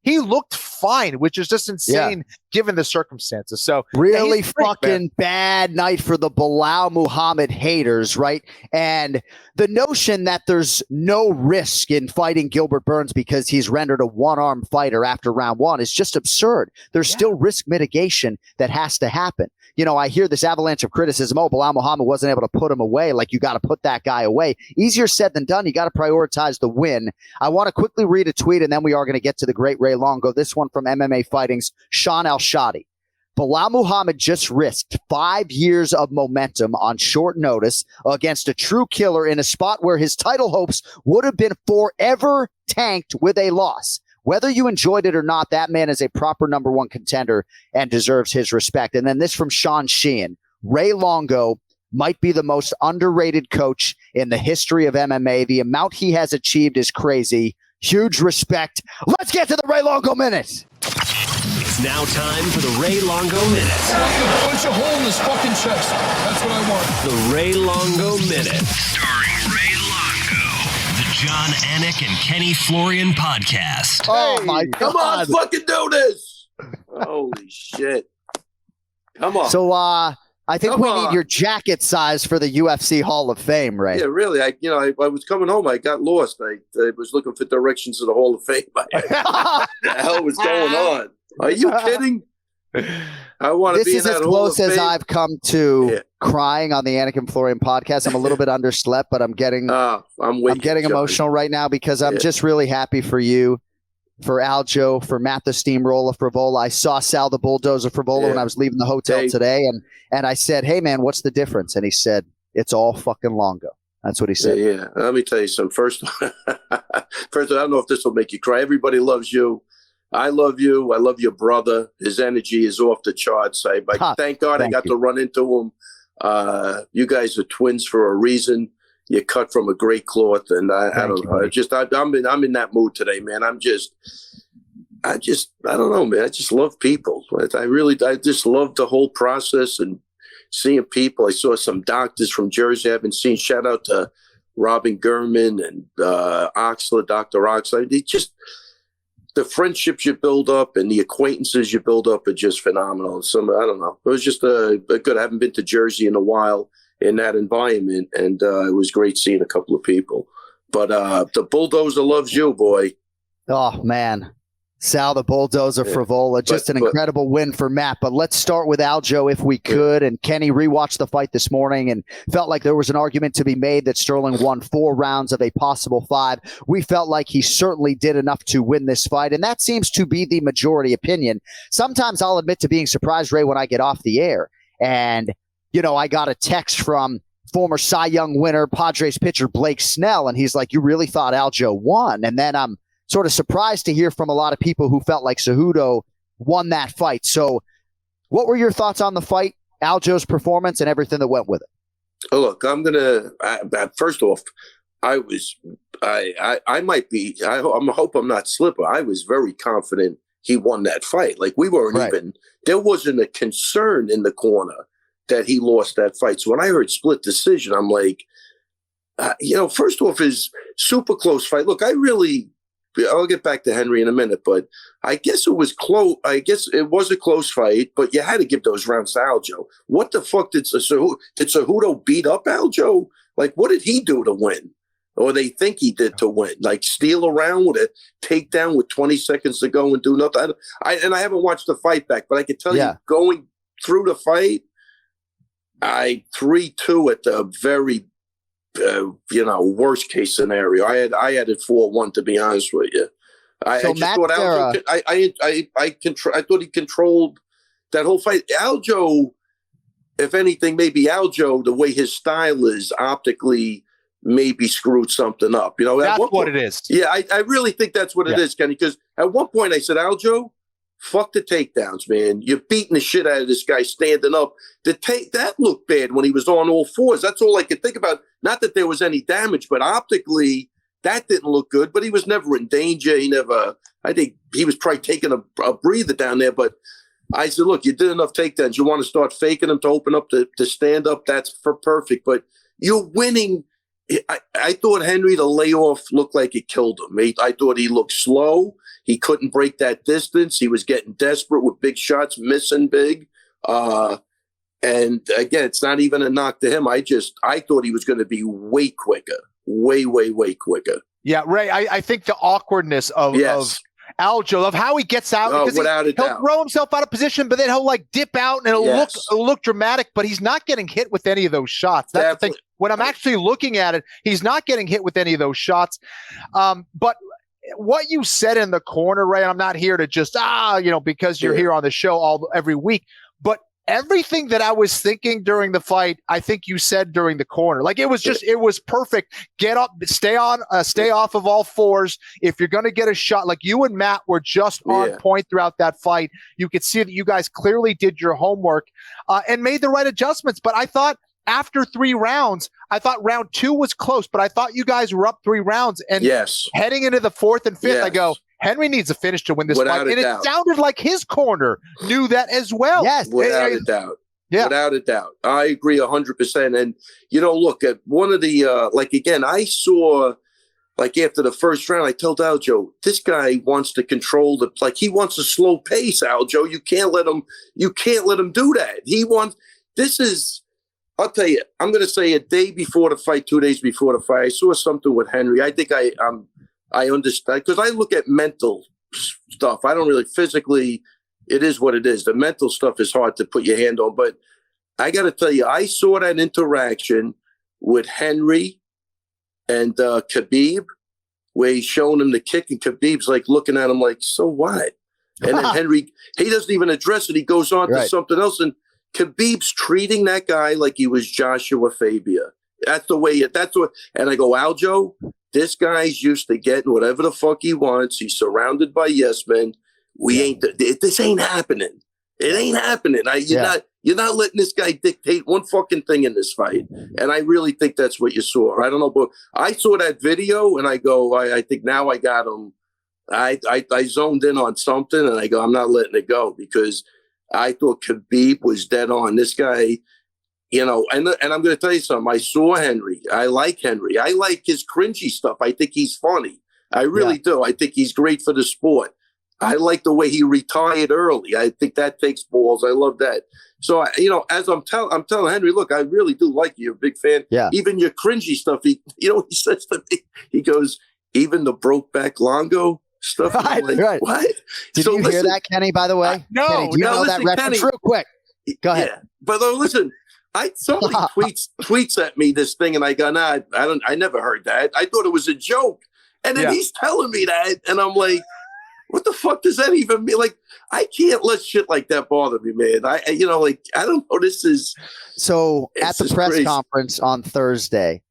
He looked fine, which is just insane given the circumstances. So really great, fucking bad night for the Bilal Muhammad haters, right? And the notion that there's no risk in fighting Gilbert Burns because he's rendered a one-arm fighter after round one is just absurd. There's still risk mitigation that has to happen. You know, I hear this avalanche of criticism. Oh, Bilal Muhammad wasn't able to put him away. Like, you got to put that guy away. Easier said than done. You got to prioritize the win. I want to quickly read a tweet, and then we are going to get to the great Ray Longo. This one from MMA Fighting's Sean Al-Shadi. Bilal Muhammad just risked 5 years of momentum on short notice against a true killer in a spot where his title hopes would have been forever tanked with a loss. Whether you enjoyed it or not, that man is a proper number one contender and deserves his respect. And then this from Sean Sheehan. Ray Longo might be the most underrated coach in the history of MMA. The amount he has achieved is crazy. Huge respect. Let's get to the Ray Longo Minute. It's now time for the Ray Longo Minute. Punch a hole in his fucking chest. That's what I want. The Ray Longo Minute. Starring Ray Longo. The John, Anik, and Kenny Florian podcast. Oh, my God. Come on, fucking do this. Holy shit. Come on. So, I think we need your jacket size for the UFC Hall of Fame, right? Yeah, really. I was coming home. I got lost. I was looking for directions to the Hall of Fame. What the hell was going on? Are you kidding? I want to be in that Hall of Fame. This is as close as I've come to crying on the Anik and Florian podcast. I'm a little bit underslept, but I'm getting emotional right now because I'm just really happy for you, for Aljo, for Matt the Steamroller Frivola. I saw Sal the Bulldozer Frivola when I was leaving the hotel today, and I said, "Hey man, what's the difference?" And he said, "It's all fucking Longo." That's what he said. Yeah. Let me tell you something. First, I don't know if this will make you cry. Everybody loves you. I love you. I love your brother. His energy is off the charts. Thank God I got to run into him. You guys are twins for a reason. You're cut from a great cloth, and I don't know. I'm in that mood today, man. I don't know, man. I just love people. I just love the whole process and seeing people. I saw some doctors from Jersey I haven't seen. Shout out to Robin Gurman and Oxler, Dr. Oxler. The friendships you build up and the acquaintances you build up are just phenomenal. I don't know. It was just good. I haven't been to Jersey in a while in that environment, and it was great seeing a couple of people. But the Bulldozer loves you, boy. Oh, man. Sal the Bulldozer Frivola. Just an incredible win for Matt. But let's start with Aljo if we could. And Kenny rewatched the fight this morning and felt like there was an argument to be made that Sterling won 4 rounds of a possible 5. We felt like he certainly did enough to win this fight. And that seems to be the majority opinion. Sometimes I'll admit to being surprised, Ray, when I get off the air. And, you know, I got a text from former Cy Young winner, Padres pitcher Blake Snell. And he's like, "You really thought Aljo won?" And then I'm sort of surprised to hear from a lot of people who felt like Cejudo won that fight. So what were your thoughts on the fight, Aljo's performance, and everything that went with it? Oh, look, first off, I hope I'm not slipping. I was very confident he won that fight. Like, we weren't there wasn't a concern in the corner that he lost that fight. So when I heard split decision, I'm like, first off, is super close fight. Look, I'll get back to Henry in a minute, but I guess it was close. I guess it was a close fight, but you had to give those rounds to Aljo. What the fuck did Cejudo beat up Aljo? Like, what did he do to win? Or they think he did to win? Like, steal around with a takedown with 20 seconds to go and do nothing? I haven't watched the fight back, but I can tell you, going through the fight, 3-2 at the very worst case scenario. I had it 4-1, to be honest with you. I thought he controlled that whole fight. Aljo, if anything, maybe Aljo, the way his style is optically, maybe screwed something up. That's what it is. Yeah, I really think that's what it is, Kenny. Because at one point I said, Aljo, fuck the takedowns, man. You're beating the shit out of this guy standing up. That looked bad when he was on all fours. That's all I could think about. Not that there was any damage, but optically, that didn't look good. But he was never in danger. I think he was probably taking a breather down there. But I said, look, you did enough takedowns. You want to start faking them to open up to stand up? That's perfect. But you're winning. I thought Henry, the layoff looked like it killed him. I thought he looked slow. He couldn't break that distance. He was getting desperate with big shots, missing big. And again, it's not even a knock to him. I thought he was going to be way quicker, way quicker. Yeah, Ray, I think the awkwardness of Aljo, of how he gets out, because he'll throw himself out of position, but then he'll like dip out and it'll look dramatic, but he's not getting hit with any of those shots. That's the thing. When I'm actually looking at it, he's not getting hit with any of those shots. But what you said in the corner, Ray, and I'm not here to just, because you're here on the show every week, but everything that I was thinking during the fight, I think you said during the corner. Like it was perfect. Get up, stay off of all fours. If you're going to get a shot, like you and Matt were just on point throughout that fight. You could see that you guys clearly did your homework and made the right adjustments. But I thought after 3 rounds, I thought round 2 was close, but I thought you guys were up 3 rounds. And heading into the 4th and 5th, I go, Henry needs a finish to win this fight. And it sounded like his corner knew that as well. Yes. Without a doubt. Yeah. Without a doubt. I agree 100%. And, look, at one of the, I saw, after the first round, I told Aljo, this guy wants to control he wants a slow pace, Aljo. You can't let him do that. I'll tell you, I'm going to say a day before the fight, 2 days before the fight, I saw something with Henry. I think I understand, because I look at mental stuff. I don't really physically, it is what it is. The mental stuff is hard to put your hand on. But I got to tell you, I saw that interaction with Henry and Khabib, where he's showing him the kick, and Khabib's like looking at him like, so what? And then Henry, he doesn't even address it. He goes on to something else. And Khabib's treating that guy like he was Joshua Fabia. And I go, Aljo, this guy's used to getting whatever the fuck he wants. He's surrounded by yes men. This ain't happening. It ain't happening. You're not letting this guy dictate one fucking thing in this fight. And I really think that's what you saw. I don't know, but I saw that video and I go, I think now I got him. I zoned in on something and I go, I'm not letting it go, because I thought Khabib was dead on. This guy, and I'm going to tell you something. I saw Henry. I like Henry. I like his cringy stuff. I think he's funny. I really do. I think he's great for the sport. I like the way he retired early. I think that takes balls. I love that. So, as I'm telling Henry, look, I really do like you. You're a big fan. Yeah. Even your cringy stuff. He says to me, he goes, even the Brokeback Longo stuff. Right. What? Did you hear that, Kenny, by the way? No. Kenny, do you know that reference? Real quick. Go ahead. Yeah. But listen, somebody tweets at me this thing, and I go, nah, I never heard that. I thought it was a joke. And then he's telling me that, and I'm like, what the fuck does that even mean? Like, I can't let shit like that bother me, man. I don't know. This is so. At the press conference on Thursday,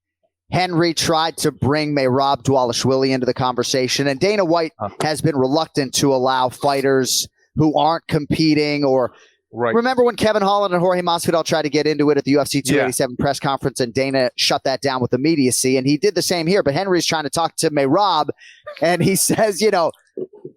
Henry tried to bring Merab Dvalishvili into the conversation, and Dana White has been reluctant to allow fighters who aren't competing or. Right. Remember when Kevin Holland and Jorge Masvidal tried to get into it at the UFC 287 press conference, and Dana shut that down with immediacy, and he did the same here. But Henry's trying to talk to Merab, and he says,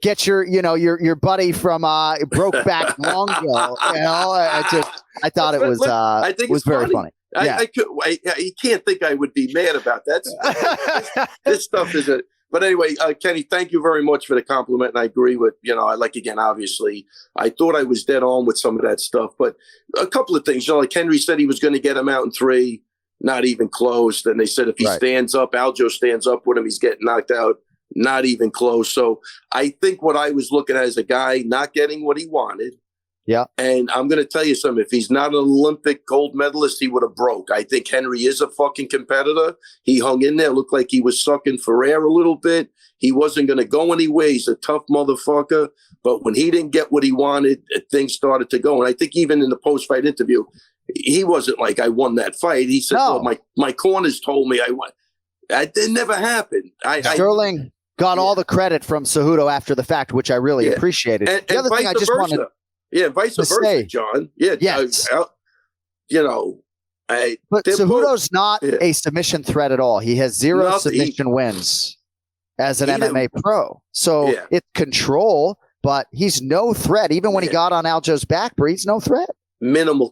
get your buddy from Brokeback Longo. I thought it was very funny. You can't think I would be mad about that. This stuff is a. But anyway, Kenny, thank you very much for the compliment. And I agree with, obviously, I thought I was dead on with some of that stuff. But a couple of things, like Henry said he was going to get him out in 3, not even close. And they said if he stands up, Aljo stands up with him, he's getting knocked out, not even close. So I think what I was looking at is a guy not getting what he wanted. Yeah. And I'm going to tell you something. If he's not an Olympic gold medalist, he would have broke. I think Henry is a fucking competitor. He hung in there, looked like he was sucking for air a little bit. He wasn't going to go anywhere. He's a tough motherfucker. But when he didn't get what he wanted, things started to go. And I think even in the post-fight interview, he wasn't like, I won that fight. He said, well, my corners told me I won. It never happened. Sterling got all the credit from Cejudo after the fact, which I really appreciated. The other thing I just wanted... Yeah, vice versa, John. Yeah, yes. But Cejudo's not a submission threat at all. He has 0 submission wins as an MMA pro. So it's control, but he's no threat. Even when he got on Aljo's back, he's no threat. Minimal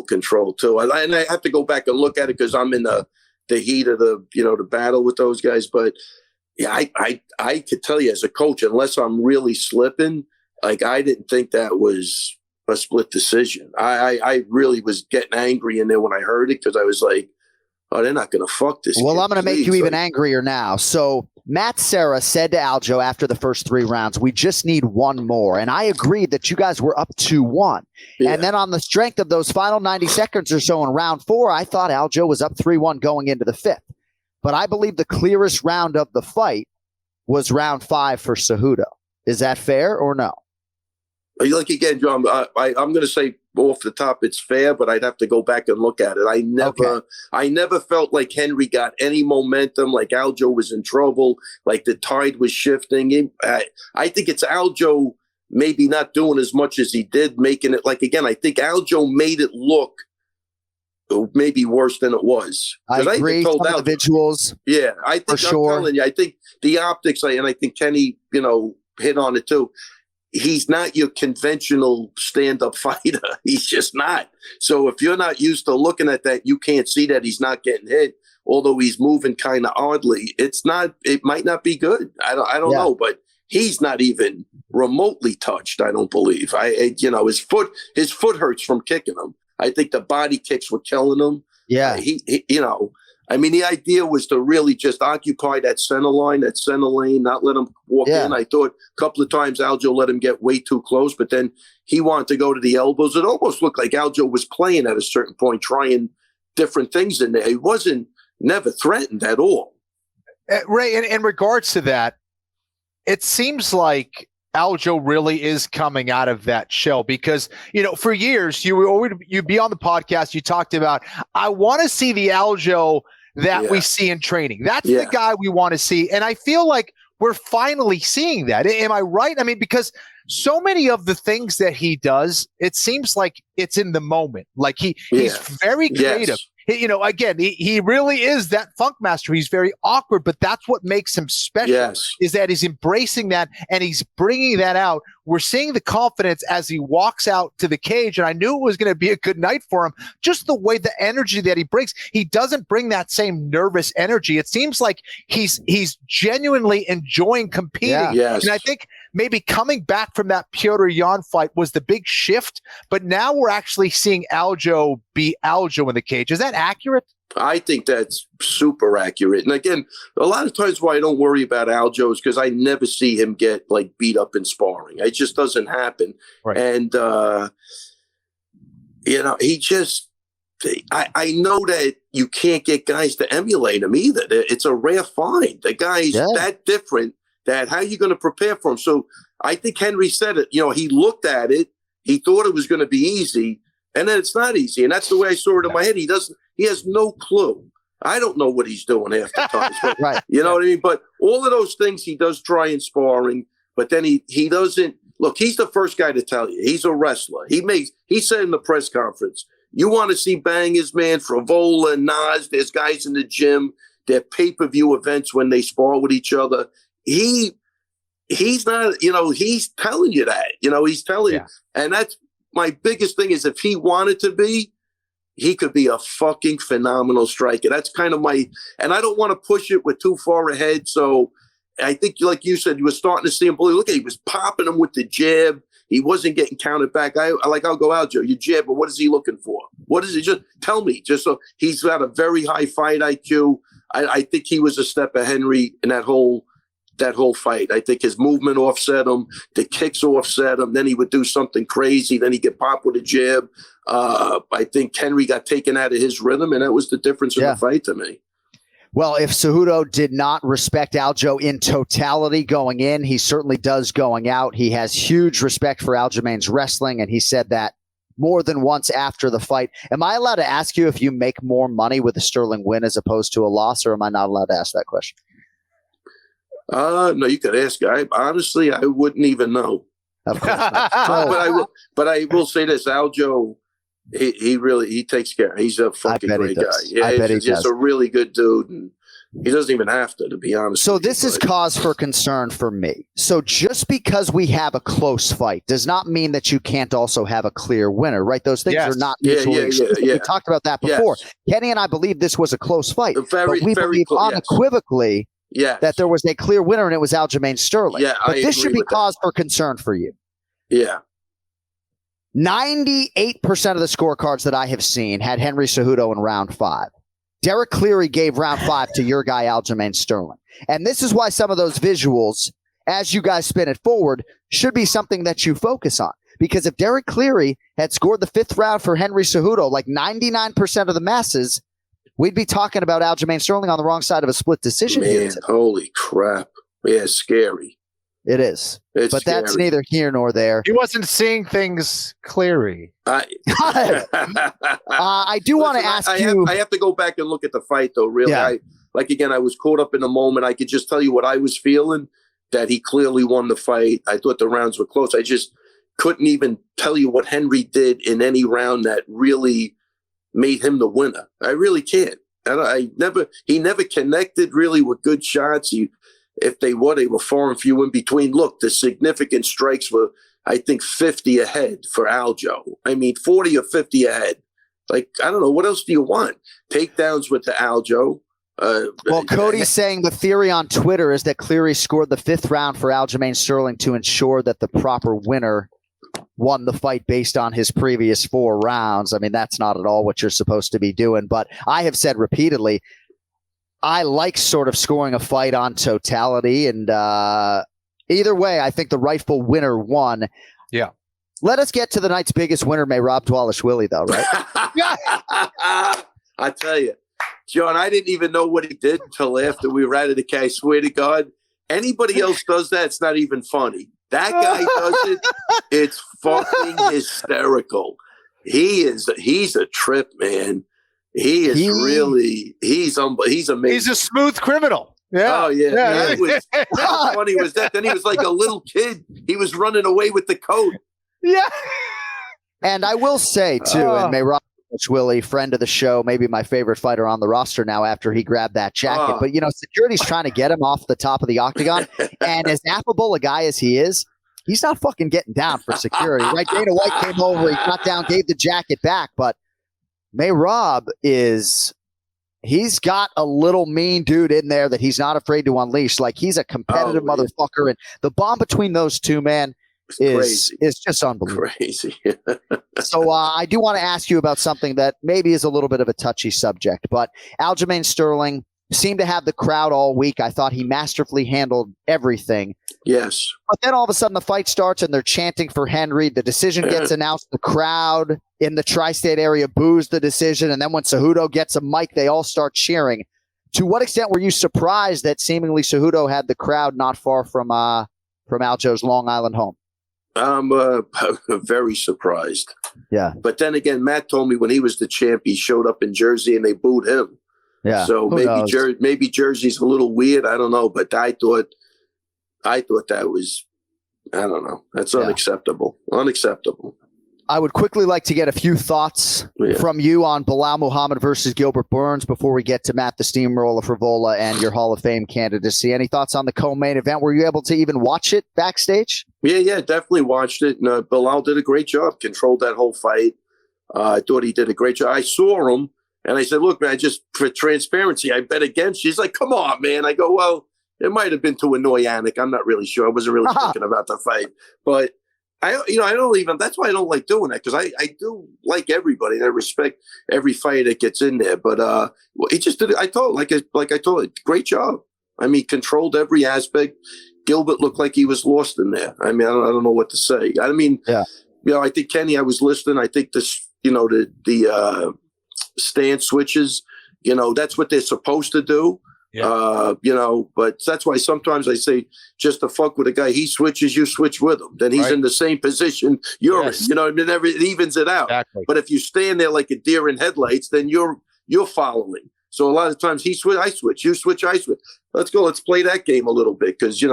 control too. And I have to go back and look at it because I'm in the heat of the battle with those guys. But Yeah, I could tell you as a coach, unless I'm really slipping, like I didn't think that was a split decision. I really was getting angry in there when I heard it because I was like, oh, they're not going to fuck this. Well, kid, I'm going to make you even angrier now. So Matt Serra said to Aljo after the first 3 rounds, we just need one more. And I agreed that you guys were up 2-1. Yeah. And then on the strength of those final 90 seconds or so in round 4, I thought Aljo was up 3-1 going into the 5th. But I believe the clearest round of the fight was round 5 for Cejudo. Is that fair or no? Like again, John, I'm going to say off the top it's fair, but I'd have to go back and look at it. I never felt like Henry got any momentum, like Aljo was in trouble, like the tide was shifting. I think it's Aljo maybe not doing as much as he did, making it like, again, I think Aljo made it look maybe worse than it was. I agree. Some individuals. Yeah, I think I'm telling you, I think the optics, and I think Kenny, hit on it too. He's not your conventional stand-up fighter. He's just not. So if you're not used to looking at that, you can't see that he's not getting hit. Although he's moving kind of oddly, it might not be good. I don't know, but he's not even remotely touched. I don't believe. His foot hurts from kicking him. I think the body kicks were killing him. Yeah. The idea was to really just occupy that center lane, not let him walk in. I thought a couple of times Aljo let him get way too close, but then he wanted to go to the elbows. It almost looked like Aljo was playing at a certain point, trying different things in there. He wasn't never threatened at all. Ray, in regards to that, it seems like Aljo really is coming out of that shell because, for years you'd be on the podcast. You talked about, I want to see the Aljo that we see in training. That's the guy we want to see. And I feel like we're finally seeing that. Am I right? I mean, because so many of the things that he does, it seems like it's in the moment. Like he's very creative. Yes. He really is that funk master. He's very awkward, but that's what makes him special is that he's embracing that and he's bringing that out. We're seeing the confidence as he walks out to the cage, and I knew it was going to be a good night for him. Just the way the energy that he brings, he doesn't bring that same nervous energy. It seems like he's genuinely enjoying competing. Yeah. Yes. And I think maybe coming back from that Petrie Yan fight was the big shift, but now we're actually seeing Aljo be Aljo in the cage. Is that accurate? I think that's super accurate. And again, a lot of times why I don't worry about Aljo is because I never see him get beat up in sparring. It just doesn't happen. Right. And, he just, I know that you can't get guys to emulate him either. It's a rare find. The guy's that different that how are you going to prepare for him? So I think Henry said it, he looked at it. He thought it was going to be easy. And then it's not easy. And that's the way I saw it in my head. He has no clue. I don't know what he's doing half the time. But, right. You know what I mean? But all of those things he does try in sparring, but then he doesn't. Look, he's the first guy to tell you. He's a wrestler. He said in the press conference, you want to see bangers, man, Frivola, Nas, there's guys in the gym, they're pay-per-view events when they spar with each other. He's not, he's telling you that. He's telling you. And that's my biggest thing is if he wanted to be, he could be a fucking phenomenal striker. That's kind of and I don't want to push it with too far ahead. So I think, like you said, you were starting to see him bully. Look at he was popping him with the jab. He wasn't getting counted back. I'll go out, Joe. You jab, but what is he looking for? What is it? Just tell me. Just so he's got a very high fight IQ. I think he was a step of Henry in that whole fight. I think his movement offset him, the kicks offset him, then he would do something crazy, then he'd get popped with a jab. I think Henry got taken out of his rhythm, and that was the difference in the fight to me. Well, if Cejudo did not respect Aljo in totality going in, he certainly does going out. He has huge respect for Aljamain's wrestling, and he said that more than once after the fight. Am I allowed to ask you if you make more money with a Sterling win as opposed to a loss, or am I not allowed to ask that question? No, you could ask. Honestly, I wouldn't even know. Of course not. But I will say this: Aljo, he takes care. He's a fucking great guy. Yeah, he's just a really good dude, and he doesn't even have to be honest. So this is cause for concern for me. So just because we have a close fight does not mean that you can't also have a clear winner, right? Those things are not mutually exclusive. We talked about that before. Kenny and I believe this was a close fight, but we believe unequivocally that there was a clear winner and it was Aljamain Sterling. Yeah, but this should be cause for concern for you. Yeah. 98% of the scorecards that I have seen had Henry Cejudo in round 5. Derek Cleary gave round 5 to your guy, Aljamain Sterling. And this is why some of those visuals, as you guys spin it forward, should be something that you focus on. Because if Derek Cleary had scored the 5th round for Henry Cejudo, like 99% of the masses, we'd be talking about Aljamain Sterling on the wrong side of a split decision here today. Holy crap. Yeah, scary. It is. It's but scary. That's neither here nor there. He wasn't seeing things clearly. I do want to ask you. I have to go back and look at the fight, though, really. Yeah. I was caught up in the moment. I could just tell you what I was feeling, that he clearly won the fight. I thought the rounds were close. I just couldn't even tell you what Henry did in any round that really made him the winner. I really can't. He never connected really with good shots. If they were far and few in between. Look, the significant strikes were, I think, 50 ahead for Aljo. 40 or 50 ahead. Like, I don't know. What else do you want? Takedowns with the Aljo. Well, Cody's saying the theory on Twitter is that Cleary scored the 5th round for Aljamain Sterling to ensure that the proper winner won the fight based on his previous 4 rounds. That's not at all what you're supposed to be doing. But I have said repeatedly, I like sort of scoring a fight on totality. And either way, I think the rightful winner won. Yeah. Let us get to the night's biggest winner, Rob Dwalish-Willie, though, right? I tell you, John, I didn't even know what he did until after we were out of the cage. I swear to God, anybody else does that, it's not even funny. That guy does it, it's fucking hysterical. He's a trip, man. He is he's amazing. He's a smooth criminal. Yeah. Oh, yeah. How funny was that? Then he was like a little kid. He was running away with the coat. Yeah. And I will say, too, and may Rob Willie, friend of the show, maybe my favorite fighter on the roster now after he grabbed that jacket. But, security's trying to get him off the top of the octagon. And as affable a guy as he is, he's not fucking getting down for security, right? Dana White came over, he got down, gave the jacket back. But May Rob he's got a little mean dude in there that he's not afraid to unleash. Like, he's a competitive motherfucker. And the bond between those two, man, is just unbelievable. Crazy. So I do want to ask you about something that maybe is a little bit of a touchy subject, but Aljamain Sterling seemed to have the crowd all week. I thought he masterfully handled everything. Yes. But then all of a sudden the fight starts and they're chanting for Henry. The decision gets announced. The crowd in the tri-state area boos the decision. And then when Cejudo gets a mic, they all start cheering. To what extent were you surprised that seemingly Cejudo had the crowd not far from Aljo's Long Island home? I'm very surprised. Yeah. But then again, Matt told me when he was the champ, he showed up in Jersey and they booed him. Yeah. So maybe Jersey's a little weird. I don't know. But I thought that was, I don't know. That's unacceptable. Unacceptable. I would quickly like to get a few thoughts from you on Bilal Muhammad versus Gilbert Burns before we get to Matt the Steamroller Frivola and your Hall of Fame candidacy. Any thoughts on the co-main event? Were you able to even watch it backstage? Yeah, definitely watched it. And Bilal did a great job, controlled that whole fight. I thought he did a great job. I saw him, and I said, look, man, just for transparency, I bet against you. He's like, come on, man. I go, well, it might have been to annoy Anik. I'm not really sure. I wasn't really thinking about the fight. But I don't even, that's why I don't like doing that, because I do like everybody and I respect every fight that gets in there. But he just did it. I told, like I told it, great job. I mean, controlled every aspect. Gilbert looked like he was lost in there. I mean, I don't know what to say. I mean, I think Kenny, I was listening. I think this, the stance switches, that's what they're supposed to do. Yeah. But that's why sometimes I say, just to fuck with a guy, he switches, you switch with him. Then he's in the same position you're in. It evens it out. Exactly. But if you stand there like a deer in headlights, then you're following. So a lot of times he switch, I switch, you switch, I switch. Let's go. Let's play that game a little bit, because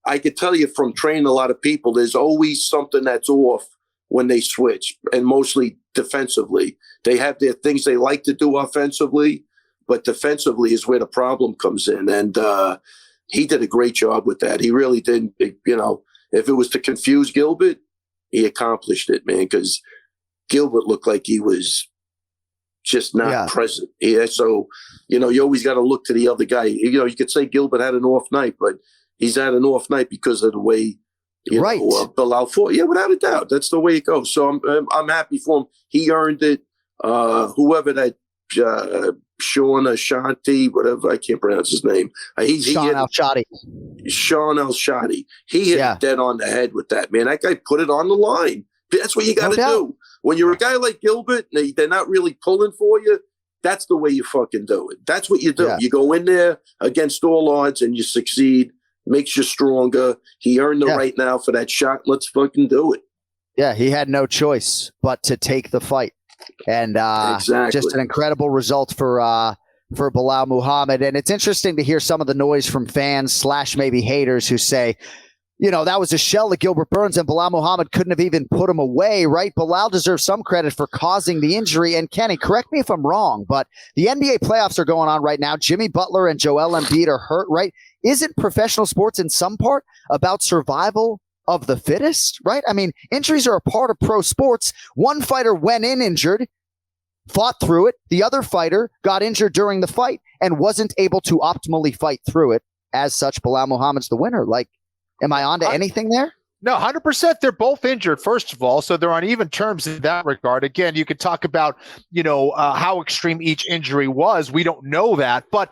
I could tell you from training a lot of people, there's always something that's off when they switch, and mostly defensively. They have their things they like to do offensively, but defensively is where the problem comes in. And he did a great job with that. He really did. If it was to confuse Gilbert, he accomplished it, man, because Gilbert looked like he was just not present. Yeah, so, you always got to look to the other guy. You could say Gilbert had an off night, but he's had an off night because of the way, Bilal fought. Yeah, without a doubt. That's the way it goes. So I'm happy for him. He earned it. Whoever that Sean Ashanti, whatever, I can't pronounce his name. Sean Al-Shadi. Sean Al-Shadi. He hit it dead on the head with that, man. That guy put it on the line. That's what you got to do. When you're a guy like Gilbert, they're not really pulling for you. That's the way you fucking do it. That's what you do. You go in there against all odds and you succeed. Makes you stronger. He earned the right now for that shot. Let's fucking do it. Yeah, he had no choice but to take the fight. And just an incredible result for Bilal Muhammad. And it's interesting to hear some of the noise from fans / maybe haters who say, that was a shell of Gilbert Burns and Bilal Muhammad couldn't have even put him away, right? Bilal deserves some credit for causing the injury. And Kenny, correct me if I'm wrong, but the NBA playoffs are going on right now. Jimmy Butler and Joel Embiid are hurt, right? Isn't professional sports in some part about survival of the fittest, right? I mean, injuries are a part of pro sports. One fighter went in injured, fought through it. The other fighter got injured during the fight and wasn't able to optimally fight through it. As such, Bilal Muhammad's the winner. Like, am I on to anything there? No, 100%. They're both injured, first of all, so they're on even terms in that regard. Again, you could talk about, how extreme each injury was. We don't know that, but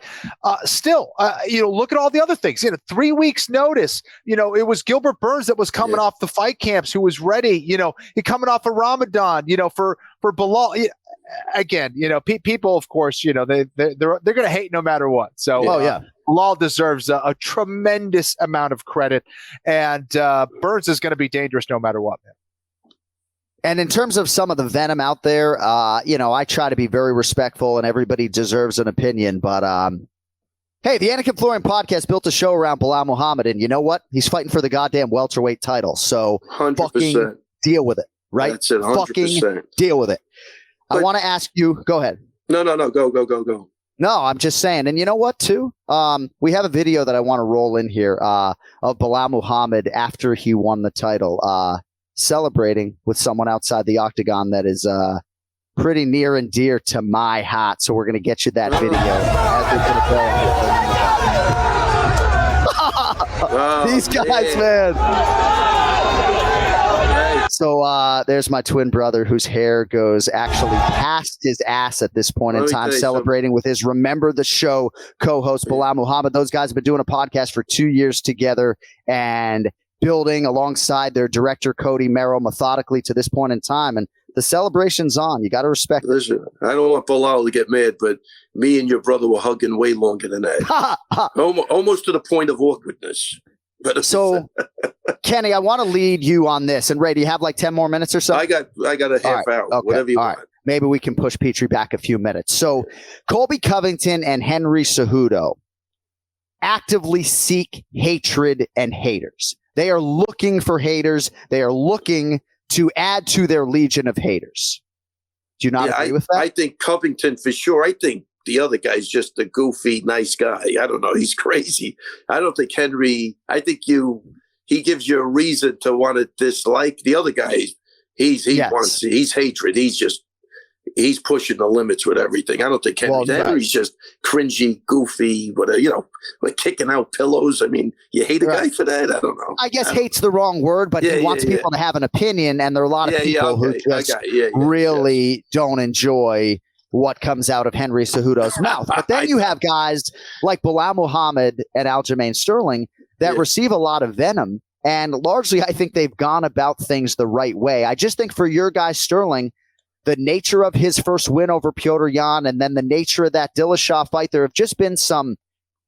still, look at all the other things. 3 weeks notice. It was Gilbert Burns that was coming off the fight camps, who was ready. He coming off of Ramadan. For Bilal. Again, people, of course, they're going to hate no matter what. So, Bilal deserves a tremendous amount of credit, and Burns is going to be dangerous no matter what, man. And in terms of some of the venom out there, I try to be very respectful, and everybody deserves an opinion. But hey, the Anik and Florian podcast built a show around Bilal Muhammad, and you know what? He's fighting for the goddamn welterweight title. So 100%. Fucking deal with it, right? That's it. 100%. Fucking deal with it. But I want to ask you. Go ahead. No. Go. No, I'm just saying. And you know what, too? We have a video that I want to roll in here of Bilal Muhammad after he won the title, celebrating with someone outside the octagon that is pretty near and dear to my heart. So we're going to get you that video as we These guys, man. So there's my twin brother whose hair goes actually past his ass at this point in time, celebrating with his Remember the Show co-host Bilal Muhammad. Those guys have been doing a podcast for 2 years together and building alongside their director, Cody Merrill, methodically to this point in time. And the celebration's on. You got to respect it. Listen, I don't want Bilal to get mad, but me and your brother were hugging way longer than that. Almost to the point of awkwardness. So, Kenny, I want to lead you on this. And Ray, do you have like 10 more minutes or so? I got a half hour, okay. Whatever you want. Right. Maybe we can push Petrie back a few minutes. So, Colby Covington and Henry Cejudo actively seek hatred and haters. They are looking for haters. They are looking to add to their legion of haters. Do you not agree with that? I think Covington for sure. I think the other guy's just a goofy, nice guy. I don't know. He's crazy. I don't think Henry. I think he gives you a reason to want to dislike the other guy. He's hatred. He's pushing the limits with everything. I don't think Henry's just cringy, goofy, whatever, like kicking out pillows. I mean, you hate a guy for that? I don't know. I guess hate's the wrong word, but he wants people to have an opinion, and there are a lot of people who just really don't enjoy what comes out of Henry Cejudo's mouth. But then you have guys like Bilal Muhammad and Aljamain Sterling that receive a lot of venom, and largely I think they've gone about things the right way. I just think for your guy Sterling, the nature of his first win over Petr Yan and then the nature of that Dillashaw fight, there have just been some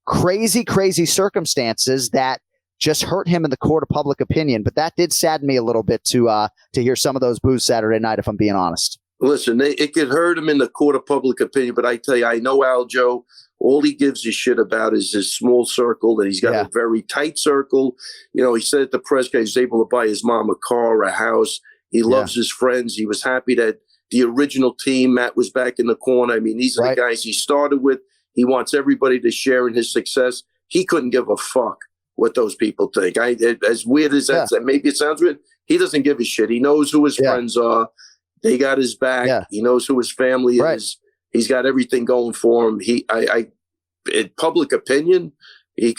crazy, crazy circumstances that just hurt him in the court of public opinion. But that did sadden me a little bit to hear some of those boos Saturday night, if I'm being honest. Listen, it could hurt him in the court of public opinion, but I tell you, I know Aljo. All he gives a shit about is his small circle, and he's got a very tight circle. He said at the press conference he was able to buy his mom a car, a house. He loves his friends. He was happy that the original team, Matt, was back in the corner. I mean, these are the guys he started with. He wants everybody to share in his success. He couldn't give a fuck what those people think. As weird as that, maybe it sounds weird, he doesn't give a shit. He knows who his friends are. They got his back. He knows who his family is. He's got everything going for him. In public opinion,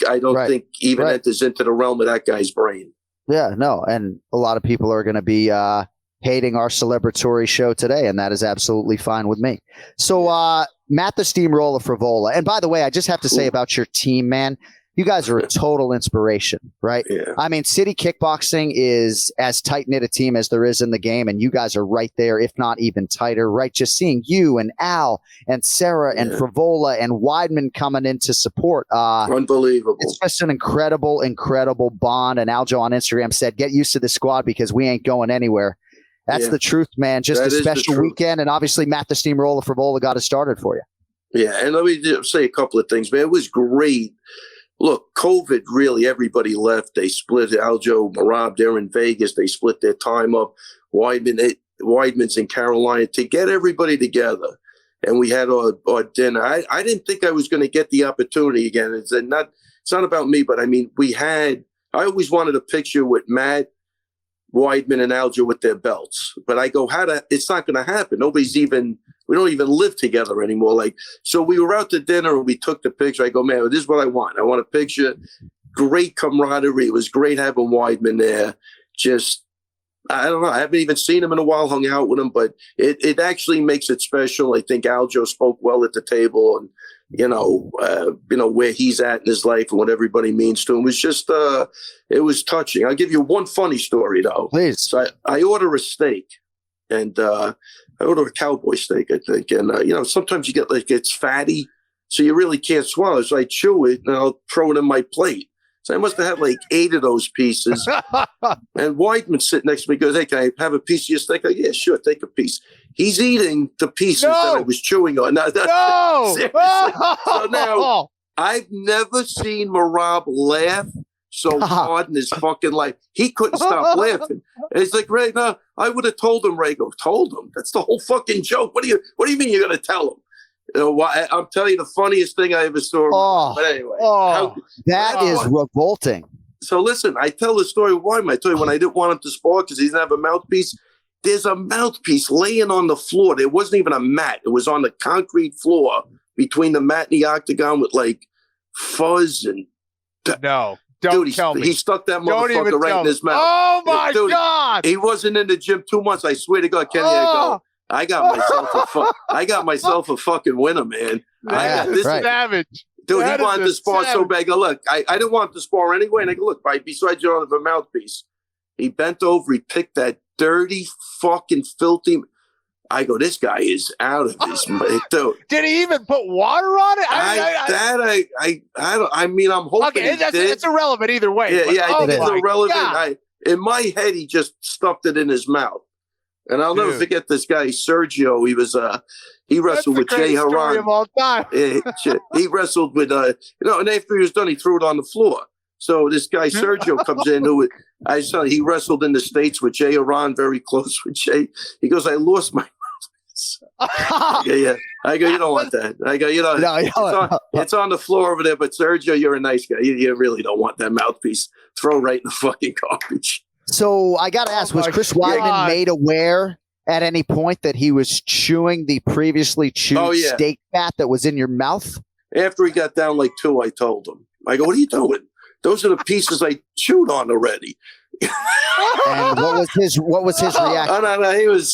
I don't think even enters into the realm of that guy's brain. Yeah, no. And a lot of people are going to be hating our celebratory show today, and that is absolutely fine with me. So, Matt the Steamroller Frivola. And by the way, I just have to say about your team, man, you guys are a total inspiration, right? Yeah. I mean, City Kickboxing is as tight-knit a team as there is in the game, and you guys are right there, if not even tighter, right? Just seeing you and Al and Sarah and Frivola and Weidman coming in to support. Unbelievable. It's just an incredible, incredible bond. And Aljo on Instagram said, get used to the squad because we ain't going anywhere. That's the truth, man. Just a special weekend. And obviously, Matt the Steamroller Frivola got it started for you. Yeah, and let me just say a couple of things, man. It was great. Look, COVID, really, everybody left. They split. Aljo, Marab, they're in Vegas. They split their time up. Weidman's in Carolina. To get everybody together, and we had our dinner. I didn't think I was going to get the opportunity again. It's not about me, but I mean, I always wanted a picture with Matt, Weidman, and Aljo with their belts. But I go, it's not going to happen. We don't even live together anymore. Like, so we were out to dinner and we took the picture. I go, man, this is what I want. I want a picture. Great camaraderie. It was great having Weidman there. Just, I don't know. I haven't even seen him in a while, hung out with him, but it actually makes it special. I think Aljo spoke well at the table and, where he's at in his life and what everybody means to him. It was just, it was touching. I'll give you one funny story though. Please. So I order a steak and, I order a cowboy steak, I think. And, sometimes you get it's fatty, so you really can't swallow it. So I chew it and I'll throw it in my plate. So I must have had 8 of those pieces. And Weidman sitting next to me goes, hey, can I have a piece of your steak? I go, yeah, sure, take a piece. He's eating the pieces that I was chewing on. No! So now, I've never seen Marab laugh so hard in his fucking life. He couldn't stop laughing. And he's like, Ray, no, I would have told him, Ray. Go, told him? That's the whole fucking joke. What do you mean you're going to tell him? I'm telling you the funniest thing I ever saw. But anyway. That is revolting. So listen, I tell the story of Weidman. I tell you, when I didn't want him to spar because he didn't have a mouthpiece, there's a mouthpiece laying on the floor. There wasn't even a mat. It was on the concrete floor between the mat and the octagon with fuzz and... No. Don't tell me. He stuck that motherfucker right in his mouth. Oh, my God. He wasn't in the gym 2 months. I swear to God, Kenny, I got myself a fucking winner, man. This is savage. Dude, he wanted to spar so bad. I go, look, I didn't want to spar anyway. And I go, look, besides you don't have a mouthpiece. He bent over. He picked that dirty, fucking filthy... I go, this guy is out of his mind. Dude. Did he even put water on it? I mean, I'm hoping it's irrelevant either way. Yeah, I think it's irrelevant. In my head, he just stuffed it in his mouth. And I'll never forget this guy, Sergio. He wrestled with Jay Haran. Of all time. He wrestled with, and after he was done, he threw it on the floor. So this guy, Sergio, comes in, he wrestled in the States with Jay Haran, very close with Jay. He goes, I lost my yeah. I go, you don't want that. I go, it's on the floor over there, but Sergio, you're a nice guy. You really don't want that mouthpiece. Throw right in the fucking garbage. So I got to ask, was Chris Weidman made aware at any point that he was chewing the previously chewed steak fat that was in your mouth? After he got down 2, I told him. I go, what are you doing? Those are the pieces I chewed on already. And what was his reaction? No,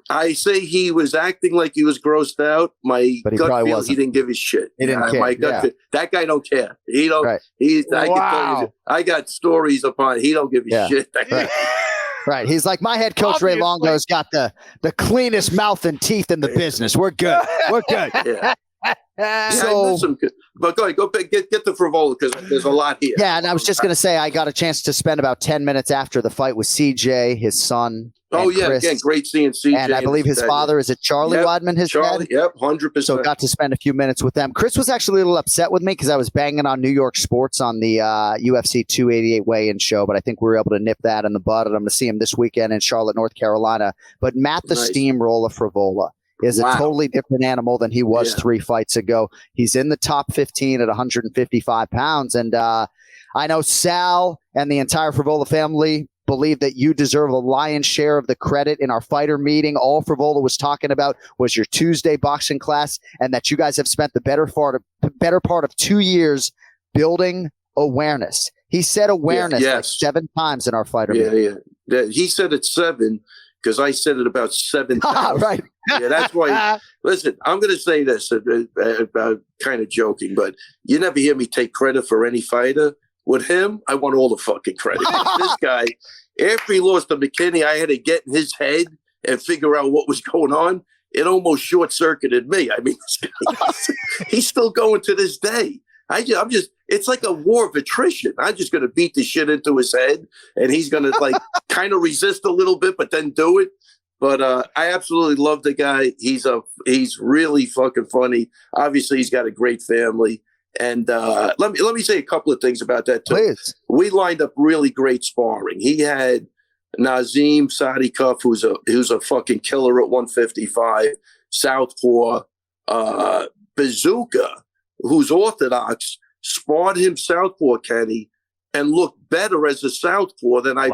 I say he was acting like he was grossed out. My gut feels he didn't give a shit. He didn't care. My gut feel, that guy don't care. He don't. Right. I can tell you, I got stories upon. He don't give a shit. Right. He's like, my head coach Ray Longo's got the cleanest mouth and teeth in the business. We're good. We're good. But go ahead, get the Frivola because there's a lot here. Yeah, and I was just going to say I got a chance to spend about 10 minutes after the fight with CJ, his son. Chris. Again, great seeing CJ. And I believe his father, is it Charlie Weidman, his dad? Yep, 100%. So got to spend a few minutes with them. Chris was actually a little upset with me because I was banging on New York sports on the UFC 288 weigh-in show, but I think we were able to nip that in the bud, and I'm going to see him this weekend in Charlotte, North Carolina. But Matt the Steamroller Frivola is a totally different animal than he was 3 fights ago. He's in the top 15 at 155 pounds, and I know Sal and the entire Frivola family believe that you deserve a lion's share of the credit in our fighter meeting. All Frivola was talking about was your Tuesday boxing class, and that you guys have spent the better part of 2 years building awareness. He said awareness like 7 times in our fighter meeting. Yeah. He said it 7 because I said it about 7,000. Right. Yeah, that's why. Listen, I'm going to say this, kind of joking, but you never hear me take credit for any fighter. With him, I want all the fucking credit. This guy, after he lost to McKinney, I had to get in his head and figure out what was going on. It almost short-circuited me. I mean, this guy, he's still going to this day. I'm just, it's like a war of attrition. I'm just going to beat the shit into his head, and he's going to like kind of resist a little bit, but then do it. But I absolutely love the guy. He's really fucking funny. Obviously, he's got a great family. And let me say a couple of things about that too. Please. We lined up really great sparring. He had Nazim Sadikov, who's a fucking killer at 155, southpaw. Bazooka, who's orthodox, sparred him southpaw, Kenny, and looked better as a southpaw than I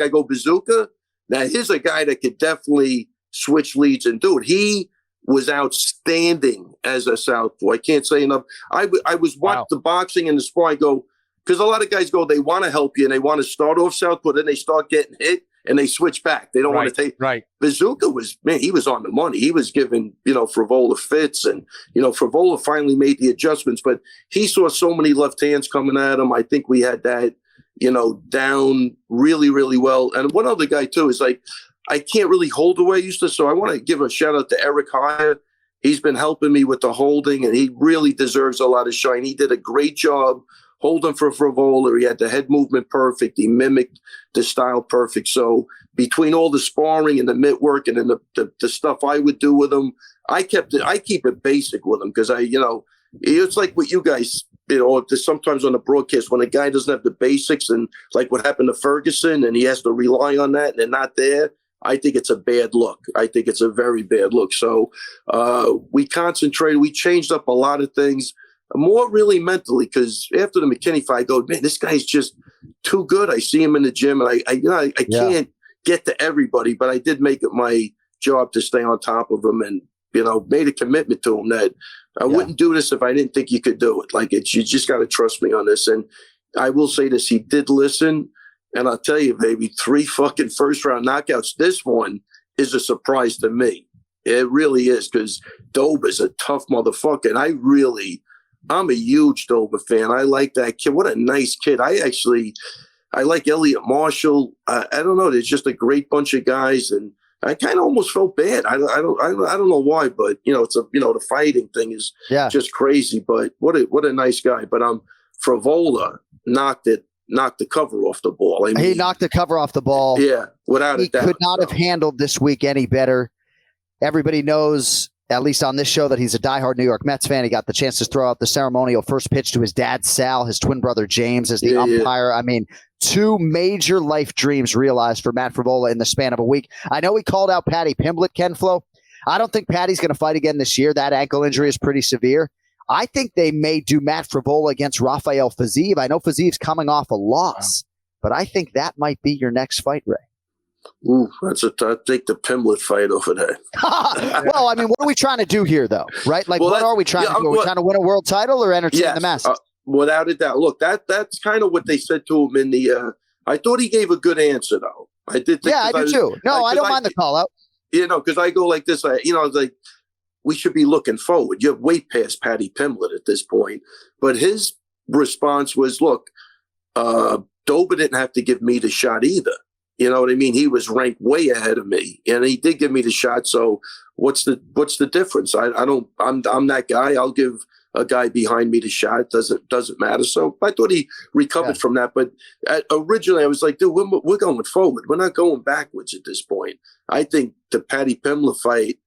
go Bazooka. Now here's a guy that could definitely switch leads and do it. He was outstanding as a southpaw. I can't say enough. I was watching the boxing and the sport. I go, because a lot of guys go, they want to help you and they want to start off southpaw, then they start getting hit and they switch back. They don't want to take. Right. Bazooka he was on the money. He was giving, Frivola fits, and, Frivola finally made the adjustments, but he saw so many left hands coming at him. I think we had that, down really, really well. And one other guy too is like, I can't really hold the way I used to. So I want to give a shout out to Eric Hyatt. He's been helping me with the holding, and he really deserves a lot of shine. He did a great job holding for Frivola. He had the head movement perfect. He mimicked the style perfect. So between all the sparring and the mitt work and then the stuff I would do with him, I keep it basic with him because it's like what you guys, sometimes on the broadcast when a guy doesn't have the basics, and like what happened to Ferguson, and he has to rely on that and they're not there. I think it's a bad look. I think it's a very bad look. So we concentrated. We changed up a lot of things, more really mentally, because after the McKinney fight, I go, man, this guy's just too good. I see him in the gym, and I can't get to everybody, but I did make it my job to stay on top of him, and made a commitment to him that I wouldn't do this if I didn't think you could do it. Like, you just got to trust me on this. And I will say this: he did listen. And I'll tell you, baby, 3 fucking first-round knockouts. This one is a surprise to me. It really is, because Doba's a tough motherfucker. And I'm a huge Doba fan. I like that kid. What a nice kid. I like Elliot Marshall. I don't know. There's just a great bunch of guys. And I kind of almost felt bad. I don't know why, but, it's the fighting thing is just crazy. But what a nice guy. But Frivola knocked the cover off the ball. He knocked the cover off the ball. Yeah, without a doubt. He could not have handled this week any better. Everybody knows, at least on this show, that he's a diehard New York Mets fan. He got the chance to throw out the ceremonial first pitch to his dad, Sal, his twin brother, James, as the umpire. I mean, 2 major life dreams realized for Matt Frivola in the span of a week. I know he called out Patty Pimblett, Ken Flo. I don't think Patty's going to fight again this year. That ankle injury is pretty severe. I think they may do Matt Frivola against Rafael Fiziev. I know Fiziv's coming off a loss, but I think that might be your next fight, Ray. Ooh, I take the Pimblett fight over there. Well, I mean, what are we trying to do here, though? Right? Like, what are we trying to do? Are we trying to win a world title or entertain the masses? Without a doubt. Look, that's kind of what they said to him in the. I thought he gave a good answer, though. I did. Think I do too. No, I don't mind the call out. Because I go like this. It's like, we should be looking forward. You're way past Patty Pimblett at this point. But his response was, look, Doba didn't have to give me the shot either. You know what I mean? He was ranked way ahead of me, and he did give me the shot. So what's the difference? I'm that guy. I'll give a guy behind me the shot. Doesn't matter. So I thought he recovered from that. But originally I was like, dude, we're going forward. We're not going backwards at this point. I think the Patty Pimblett fight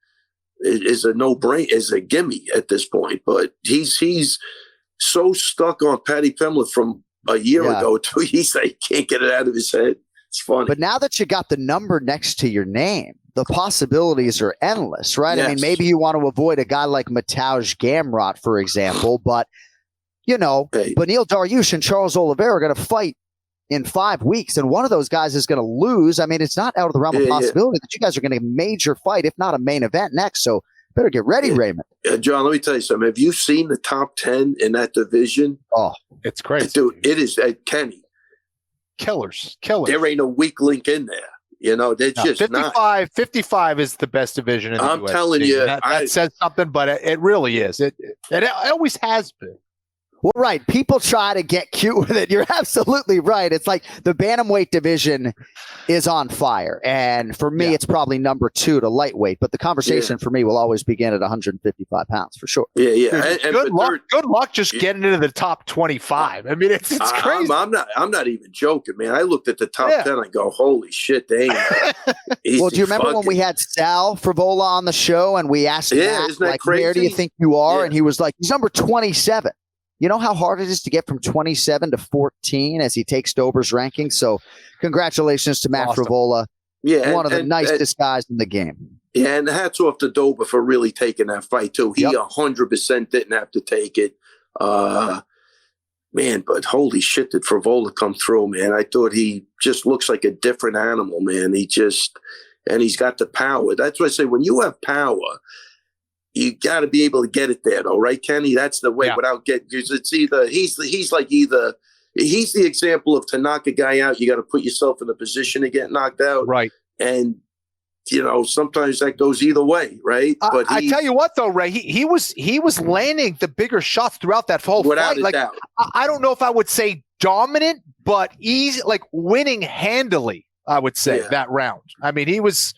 is a no-brainer, is a gimme at this point. But he's so stuck on Patty Pimblett from a year ago too. He's like, can't get it out of his head. It's funny. But now that you got the number next to your name, the possibilities are endless, right? Yes. I mean, maybe you want to avoid a guy like Mateusz Gamrot, for example, but Beneil Dariush and Charles Oliveira are going to fight in 5 weeks, and one of those guys is going to lose. I mean, it's not out of the realm of possibility that you guys are going to get a major fight, if not a main event next. So better get ready, Raymond. John, let me tell you something. Have you seen the top 10 in that division? Oh, it's crazy. Dude, it is Kenny. Killers. There ain't a weak link in there. You know, they're just 55 is the best division in the I'm UFC. telling you. That says something, but it really is. It always has been. Well, right. People try to get cute with it. You're absolutely right. It's like the bantamweight division is on fire. And for me, it's probably number 2 to lightweight. But the conversation for me will always begin at 155 pounds for sure. Yeah. Good luck just getting into the top 25. I mean, it's crazy. I'm not even joking, man. I looked at the top 10. I go, holy shit, they ain't. Well, do you remember when we had Sal Frivola on the show and we asked Matt, like, where do you think you are? And he was like, he's number 27. You know how hard it is to get from 27 to 14 as he takes Dober's ranking? So congratulations to Matt Frivola. Yeah. One of the nicest guys in the game. Yeah, and hats off to Dober for really taking that fight, too. He 100% didn't have to take it. Man, but holy shit, did Frivola come through, man. I thought he just looks like a different animal, man. And he's got the power. That's what I say. When you have power, you got to be able to get it there, though, right, Kenny? That's the way. Without getting, because it's either he's the example of to knock a guy out, you got to put yourself in a position to get knocked out, right? And you know sometimes that goes either way, right? But I tell you what, though, Ray, he was landing the bigger shots throughout that whole fight. Like doubt. I don't know if I would say dominant, but easy, like winning handily. I would say that round. I mean, he was.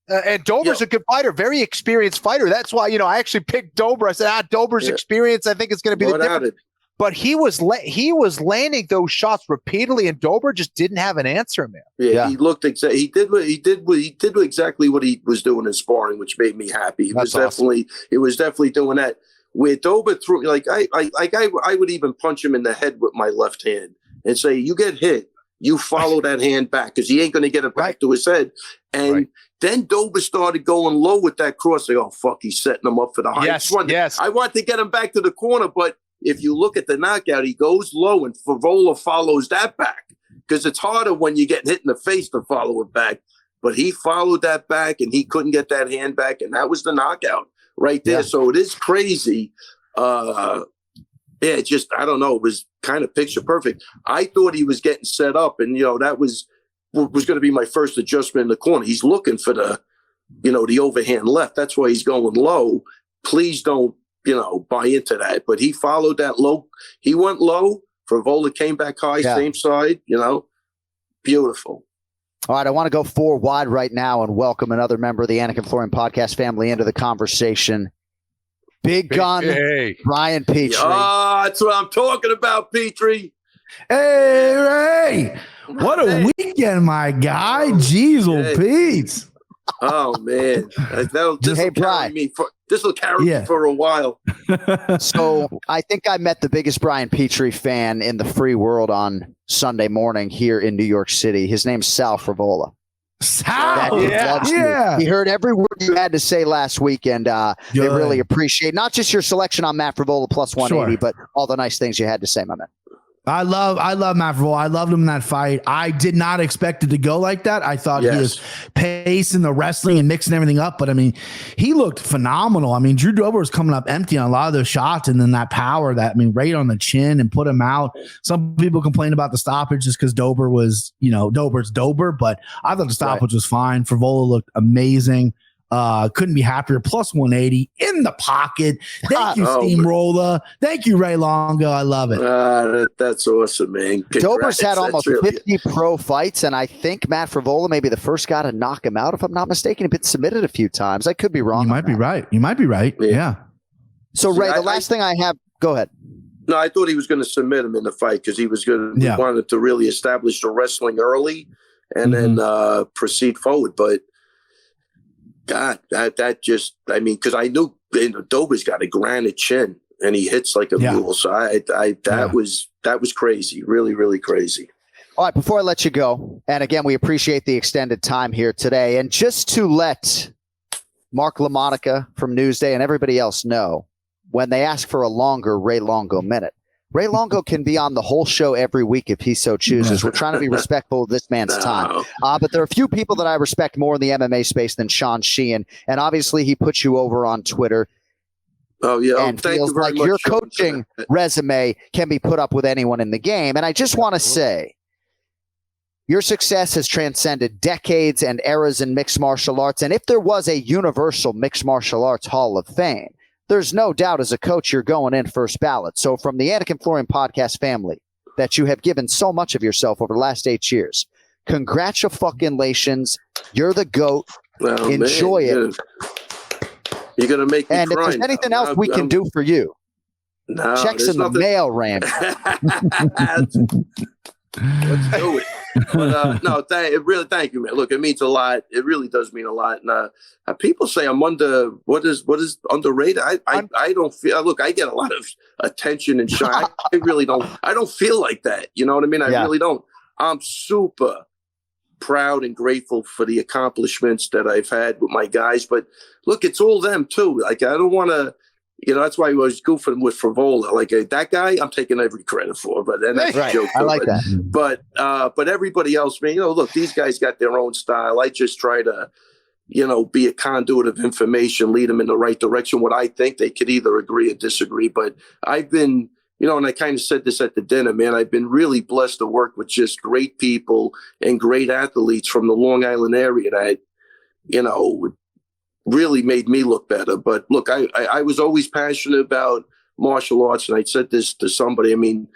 And Dober's a good fighter, very experienced fighter. That's why, I actually picked Dober. I said, Dober's experience, I think it's going to be the difference. But he was landing those shots repeatedly, and Dober just didn't have an answer, man. Yeah. He looked he did exactly what he was doing in sparring, which made me happy. He was definitely doing that. Where Dober threw, I would even punch him in the head with my left hand and say, "You get hit, you follow that hand back because he ain't going to get it back to his head." And then Dober started going low with that cross. Like, oh, fuck, he's setting him up for the high. Yes. I want to get him back to the corner, but if you look at the knockout, he goes low and Frivola follows that back because it's harder when you get hit in the face to follow it back. But he followed that back and he couldn't get that hand back, and that was the knockout right there. Yeah. So it is crazy. I don't know. It was kind of picture perfect. I thought he was getting set up, and that was going to be my first adjustment in the corner. He's looking for the overhand left. That's why he's going low. Please don't, buy into that. But he followed that low. He went low. Frivola came back high, same side, beautiful. All right, I want to go 4 wide right now and welcome another member of the Anik and Florian podcast family into the conversation. Big gun, Brian Petrie. Oh, that's what I'm talking about, Petrie. Hey, Ray. What a weekend, my guy. Jeez, Pete. Oh, man. This will carry me for a while. So I think I met the biggest Brian Petrie fan in the free world on Sunday morning here in New York City. His name's Sal Frivola. Sal, He heard every word you had to say last week, and they really appreciate not just your selection on Matt Frivola plus 180, but all the nice things you had to say, my man. I love Matt Frivola. I loved him in that fight. I did not expect it to go like that. I thought he was pacing the wrestling and mixing everything up, but I mean, he looked phenomenal. I mean, Drew Dober was coming up empty on a lot of those shots, and then that power right on the chin and put him out. Some people complain about the stoppage just because Dober was, Dober's Dober, but I thought the stoppage was fine. Frivola looked amazing. Couldn't be happier. Plus 180 in the pocket. Thank you, Steamroller. Thank you, Ray Longo. I love it. That's awesome, man. Dober's had almost 50 pro fights, and I think Matt Frivola may be the first guy to knock him out, if I'm not mistaken. He's been submitted a few times. I could be wrong. You might be right. Yeah. So, Ray, the last thing I have, go ahead. No, I thought he was going to submit him in the fight because he was going to wanted to really establish the wrestling early and then proceed forward. But God, that just, I mean, because I knew Dober's got a granite chin and he hits like a mule. So that was crazy. Really, really crazy. All right, before I let you go, and again, we appreciate the extended time here today. And just to let Mark LaMonica from Newsday and everybody else know, when they ask for a longer Ray Longo minute, Ray Longo can be on the whole show every week if he so chooses. We're trying to be respectful of this man's time. But there are a few people that I respect more in the MMA space than Sean Sheehan. And obviously, he puts you over on Twitter. Oh, yeah. And feels like your coaching resume can be put up with anyone in the game. And I just want to say, your success has transcended decades and eras in mixed martial arts. And if there was a universal mixed martial arts Hall of Fame, there's no doubt as a coach you're going in first ballot. So from the Anik and Florian podcast family that you have given so much of yourself over the last 8 years, congratulations. You're the GOAT. Oh, enjoy it. You're going to make me cry. And if there's anything else we can do for you, checks in the mail, Randy. Let's do it. But thank you, man. Look, it means a lot. It really does mean a lot. And people say I'm what is underrated. I don't feel. Look, I get a lot of attention and shine. I really don't. I don't feel like that. You know what I mean? I really don't. I'm super proud and grateful for the accomplishments that I've had with my guys. But look, it's all them too. Like I don't want to. That's why I was goofing with Frivola. Like that guy, I'm taking every credit for. But then that's a joke. I like that. But everybody else, man, look, these guys got their own style. I just try to, be a conduit of information, lead them in the right direction. What I think they could either agree or disagree. But I've been, and I kind of said this at the dinner, man, I've been really blessed to work with just great people and great athletes from the Long Island area that, really made me look better. But look, I was always passionate about martial arts, and I said this to somebody. I mean,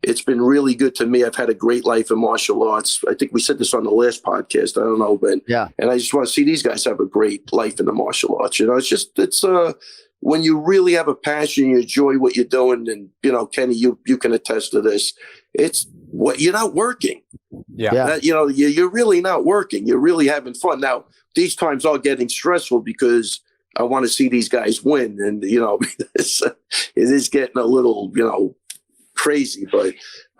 it's been really good to me. I've had a great life in martial arts. I think we said this on the last podcast. I don't know, but yeah. And I just want to see these guys have a great life in the martial arts. It's when you really have a passion, you enjoy what you're doing, and Kenny, you can attest to this. It's what you're not working. Yeah. You're really not working. You're really having fun. Now, these times are getting stressful because I want to see these guys win. And, it is getting a little, crazy, but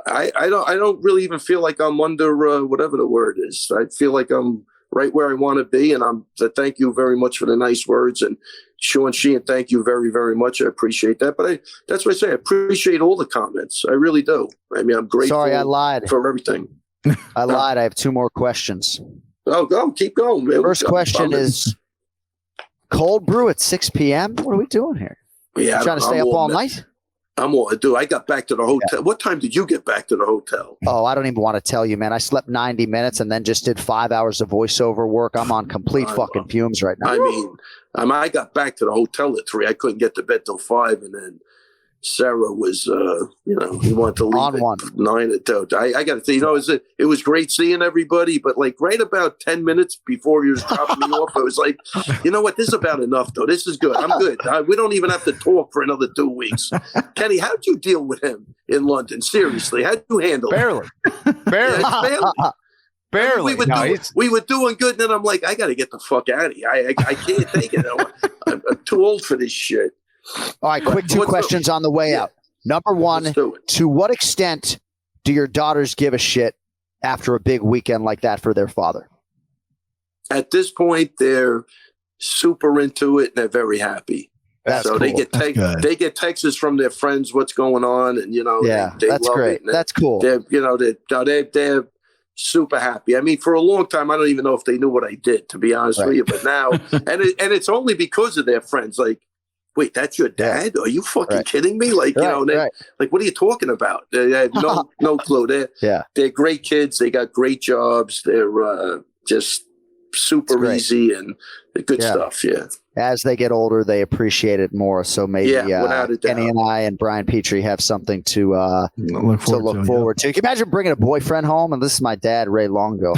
I don't really even feel like I'm under whatever the word is. I feel like I'm right where I want to be. And thank you very much for the nice words. And Sean Sheehan, thank you very, very much. I appreciate that. But that's what I say. I appreciate all the comments. I really do. I mean, I'm grateful. Sorry, I lied. For everything. I lied. I have 2 more questions. Oh, go. Keep going, man. First question is cold brew at 6 p.m.? What are we doing here? Yeah, trying to stay up all night? I got back to the hotel. Yeah. What time did you get back to the hotel? Oh, I don't even want to tell you, man. I slept 90 minutes and then just did 5 hours of voiceover work. I'm on complete fucking fumes right now. I mean, I got back to the hotel at 3. I couldn't get to bed till 5, and then Sarah was, he wanted to leave at 9. I got to say, it was great seeing everybody, but like right about 10 minutes before he was dropping me off, I was like, you know what? This is about enough, though. This is good. I'm good. We don't even have to talk for another 2 weeks. Kenny, how'd you deal with him in London? Seriously, how'd you handle it? Barely. Barely. We were doing good, and then I'm like, I got to get the fuck out of here. I can't take it. I'm too old for this shit. All right, quick 2 questions on the way out. Number 1, to what extent do your daughters give a shit after a big weekend like that for their father? At this point, they're super into it, and they're very happy. That's cool. They get texts from their friends, what's going on, and they that's love great. It. That's cool. They're super happy. I mean, for a long time, I don't even know if they knew what I did, to be honest with you. But now, and it's only because of their friends. Like, wait, that's your dad? Are you fucking kidding me? Like, like, what are you talking about? They have no clue. They're great kids. They got great jobs. They're just super easy and good stuff. Yeah. As they get older, they appreciate it more. So maybe Kenny and I and Brian Petrie have something to look forward to. Can you imagine bringing a boyfriend home? And this is my dad, Ray Longo.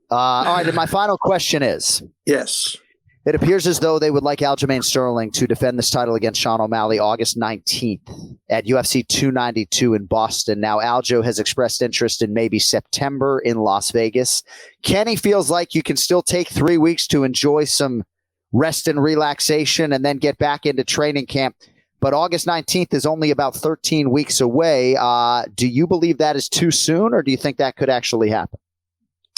All right. And my final question is. Yes. It appears as though they would like Aljamain Sterling to defend this title against Sean O'Malley August 19th at UFC 292 in Boston. Now, Aljo has expressed interest in maybe September in Las Vegas. Kenny feels like you can still take 3 weeks to enjoy some rest and relaxation and then get back into training camp. But August 19th is only about 13 weeks away. Do you believe that is too soon, or do you think that could actually happen?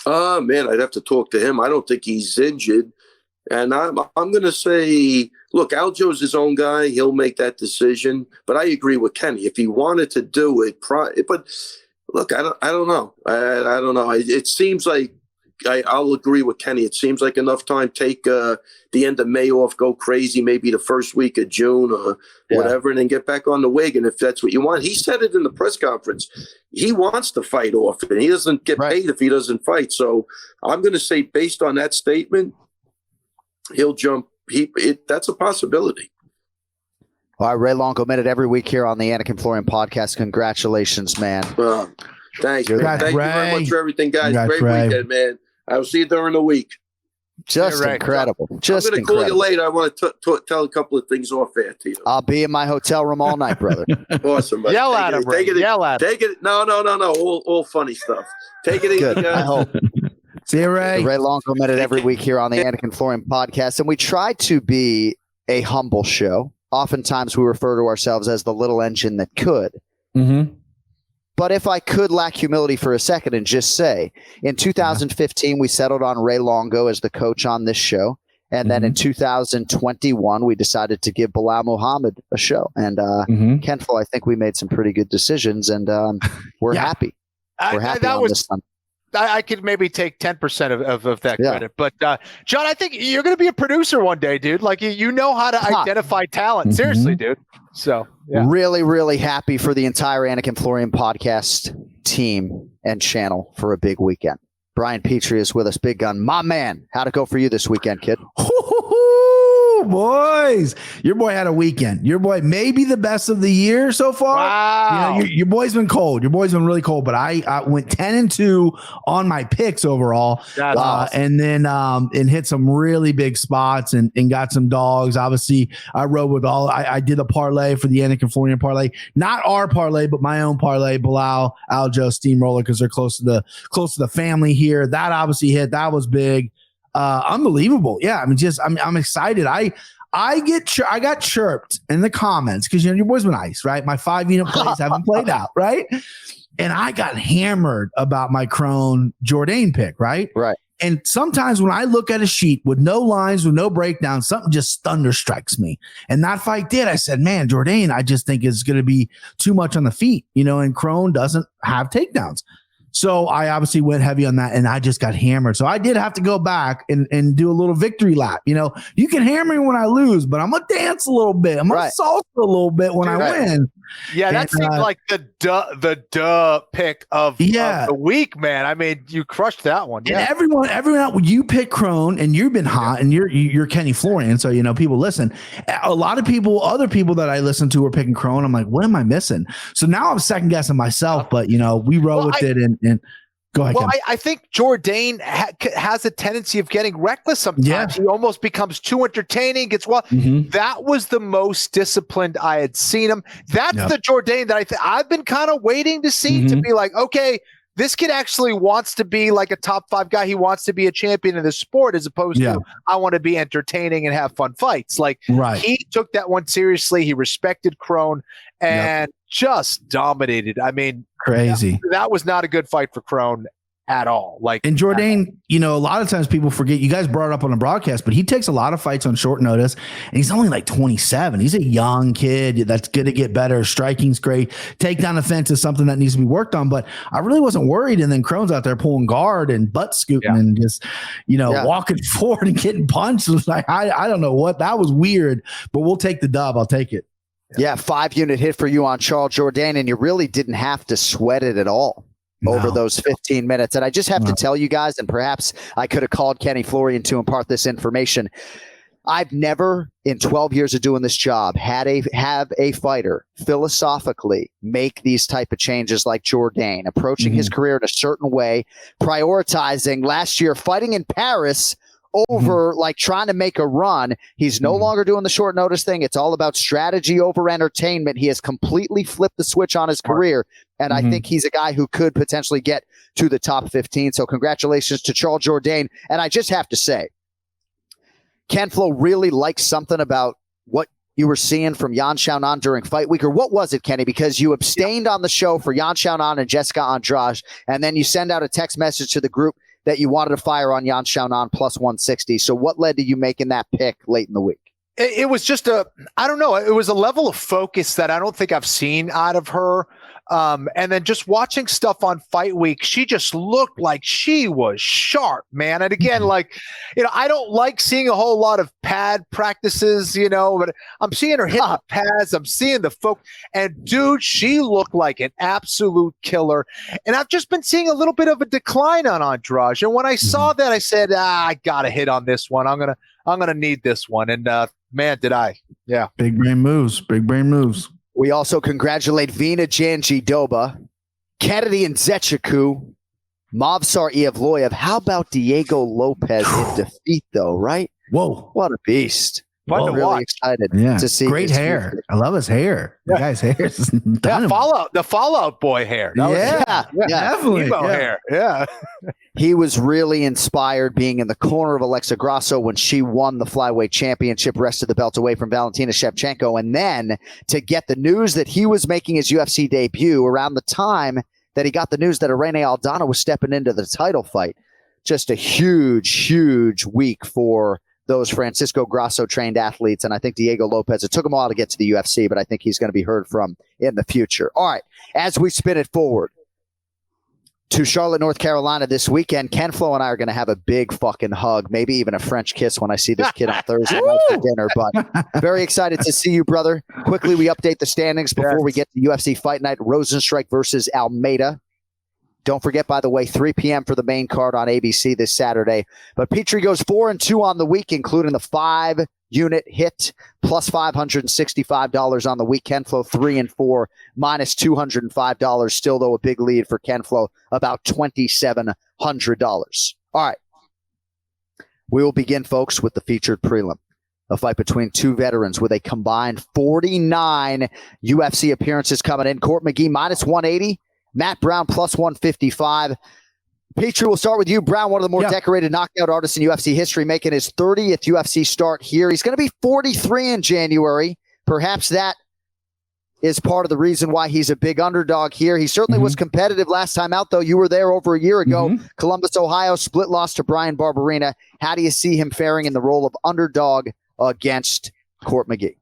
Man, I'd have to talk to him. I don't think he's injured. And I'm going to say look, Aljo's his own guy. He'll make that decision. But I agree with Kenny. If he wanted to do it, but look, I don't know. I don't know. It seems like I'll agree with Kenny. It seems like enough time. Take the end of May off, go crazy, maybe the first week of June or whatever, and then get back on the wagon if that's what you want. He said it in the press conference. He wants to fight off, and he doesn't get paid if he doesn't fight. So I'm going to say, based on that statement, he'll jump. That's a possibility. All right, Ray Longo Minute every week here on the Anik and Florian podcast. Congratulations, man. Thanks, man. Thank you very much for everything, guys. Great weekend, man. I'll see you during the week. Just incredible. Just I'm going to call you later. I want to tell a couple of things off air to you. I'll be in my hotel room all night, brother. Awesome, buddy. Yell at him, Ray. Yell at him. Take it. No. All funny stuff. Take it easy, Good. guys. I hope. See you, Ray. Ray Longo Minute every week here on the Anik and Florian podcast. And we try to be a humble show. Oftentimes we refer to ourselves as the little engine that could. Mm-hmm. But if I could lack humility for a second and just say, in 2015, we settled on Ray Longo as the coach on this show. And then in 2021, we decided to give Bilal Muhammad a show. And Ken Flo, I think we made some pretty good decisions, and we're happy. We're happy on this one. I could maybe take 10% of that credit. But, John, I think you're going to be a producer one day, dude. Like, you know how to identify talent. Seriously, dude. So, really, really happy for the entire Anik and Florian podcast team and channel for a big weekend. Brian Petrie is with us, Big Gun. My man, how'd it go for you this weekend, kid? Boys, your boy had a weekend. Your boy may be the best of the year so far. Wow. You know, your boy's been cold. Your boy's been really cold, but I went 10-2 on my picks overall. That's awesome. And then and hit some really big spots and got some dogs. Obviously, I rode with I did a parlay for the Anik and Florian parlay. Not our parlay, but my own parlay, Bilal, Aljo, Steamroller, because they're close to the family here. That obviously hit. That was big. Unbelievable. Yeah. I mean, I'm excited. I got chirped in the comments because, you know, your boy's been nice, right? My 5-unit plays haven't played out, right? And I got hammered about my Crone Jourdain pick, right? Right. And sometimes when I look at a sheet with no lines, with no breakdown, something just thunderstrikes me. And that fight did. I said, man, Jourdain, I just think is going to be too much on the feet, you know, and Crone doesn't have takedowns. So I obviously went heavy on that, and I just got hammered. So I did have to go back and do a little victory lap. You know, you can hammer me when I lose, but I'm going to dance a little bit. I'm going to salsa a little bit when I win. Yeah, that seemed like the duh pick of the week, man. I mean, you crushed that one. Yeah. And everyone, you pick Crone, and you've been hot, and you're Kenny Florian, so you know people listen. A lot of people, other people that I listen to, are picking Crone. I'm like, what am I missing? So now I'm second guessing myself, but you know, we roll with it and go ahead. Well, I think Jourdain has a tendency of getting reckless sometimes. Yeah. He almost becomes too entertaining. That was the most disciplined I had seen him. That's the Jourdain that I've been kind of waiting to see, to be like, okay, this kid actually wants to be like a top 5 guy. He wants to be a champion in the sport, as opposed to I want to be entertaining and have fun fights. Like he took that one seriously. He respected Crone and just dominated. I mean, crazy. That was not a good fight for Crone at all. Like, and Jourdain, you know, a lot of times people forget, you guys brought it up on the broadcast, but he takes a lot of fights on short notice, and he's only like 27. He's a young kid that's going to get better. Striking's great. Takedown defense is something that needs to be worked on, but I really wasn't worried. And then Crone's out there pulling guard and butt scooting and just, you know, walking forward and getting punched. It was like, I don't know what, that was weird, but we'll take the dub. I'll take it. Yeah, 5-unit hit for you on Charles Jourdain, and you really didn't have to sweat it at all over those 15 minutes. And I just have to tell you guys, and perhaps I could have called Kenny Florian to impart this information. I've never, in 12 years of doing this job, have a fighter philosophically make these type of changes like Jourdain, approaching his career in a certain way, prioritizing last year fighting in Paris over like trying to make a run. He's no longer doing the short notice thing. It's all about strategy over entertainment. He has completely flipped the switch on his career. And I think he's a guy who could potentially get to the top 15. So congratulations to Charles Jourdain. And I just have to say, Ken Flo really likes something about what you were seeing from Yan Xiaonan during fight week, or what was it, Kenny? Because you abstained on the show for Yan Xiaonan and Jessica Andrade, and then you send out a text message to the group that you wanted to fire on Yan Xiaonan plus 160. So what led to you making that pick late in the week? it was just I don't know. It was a level of focus that I don't think I've seen out of her. And then just watching stuff on Fight Week, she just looked like she was sharp, man. And again, I don't like seeing a whole lot of pad practices, but I'm seeing her hit the pads. I'm seeing the folk. And dude, she looked like an absolute killer. And I've just been seeing a little bit of a decline on Andrade. And when I saw that, I said, I got to hit on this one. I'm going to need this one. And man, did I. Yeah. Big brain moves. We also congratulate Vina Janjidoba, Kennedy and Zechiku, Movsar Ievloyev. How about Diego Lopez in defeat, though, right? Whoa. What a beast. Fun to really watch. Excited to see. Great hair. Future. I love his hair. The guy's hair is the Fallout Boy hair. Definitely. Emo hair. Yeah. He was really inspired being in the corner of Alexa Grasso when she won the flyweight championship, wrested the belt away from Valentina Shevchenko, and then to get the news that he was making his UFC debut around the time that he got the news that Irene Aldana was stepping into the title fight. Just a huge week for those Francisco Grasso-trained athletes, and I think Diego Lopez, it took him a while to get to the UFC, but I think he's going to be heard from in the future. All right, as we spin it forward to Charlotte, North Carolina this weekend, Ken Flo and I are going to have a big fucking hug, maybe even a French kiss when I see this kid on Thursday night for dinner, but very excited to see you, brother. Quickly, we update the standings before we get to UFC Fight Night, Rosenstrike versus Almeida. Don't forget, by the way, 3 p.m. for the main card on ABC this Saturday. But Petrie goes 4-2 on the week, including the 5-unit hit, plus $565 on the week. Ken Flo 3-4, minus $205. Still, though, a big lead for Ken Flo, about $2,700. All right. We will begin, folks, with the featured prelim. A fight between two veterans with a combined 49 UFC appearances coming in. Court McGee, minus 180. Matt Brown, plus 155. Petrie, we'll start with you. Brown, one of the more decorated knockout artists in UFC history, making his 30th UFC start here. He's going to be 43 in January. Perhaps that is part of the reason why he's a big underdog here. He certainly was competitive last time out, though. You were there over a year ago. Columbus, Ohio, split loss to Brian Barberina. How do you see him faring in the role of underdog against Court McGee?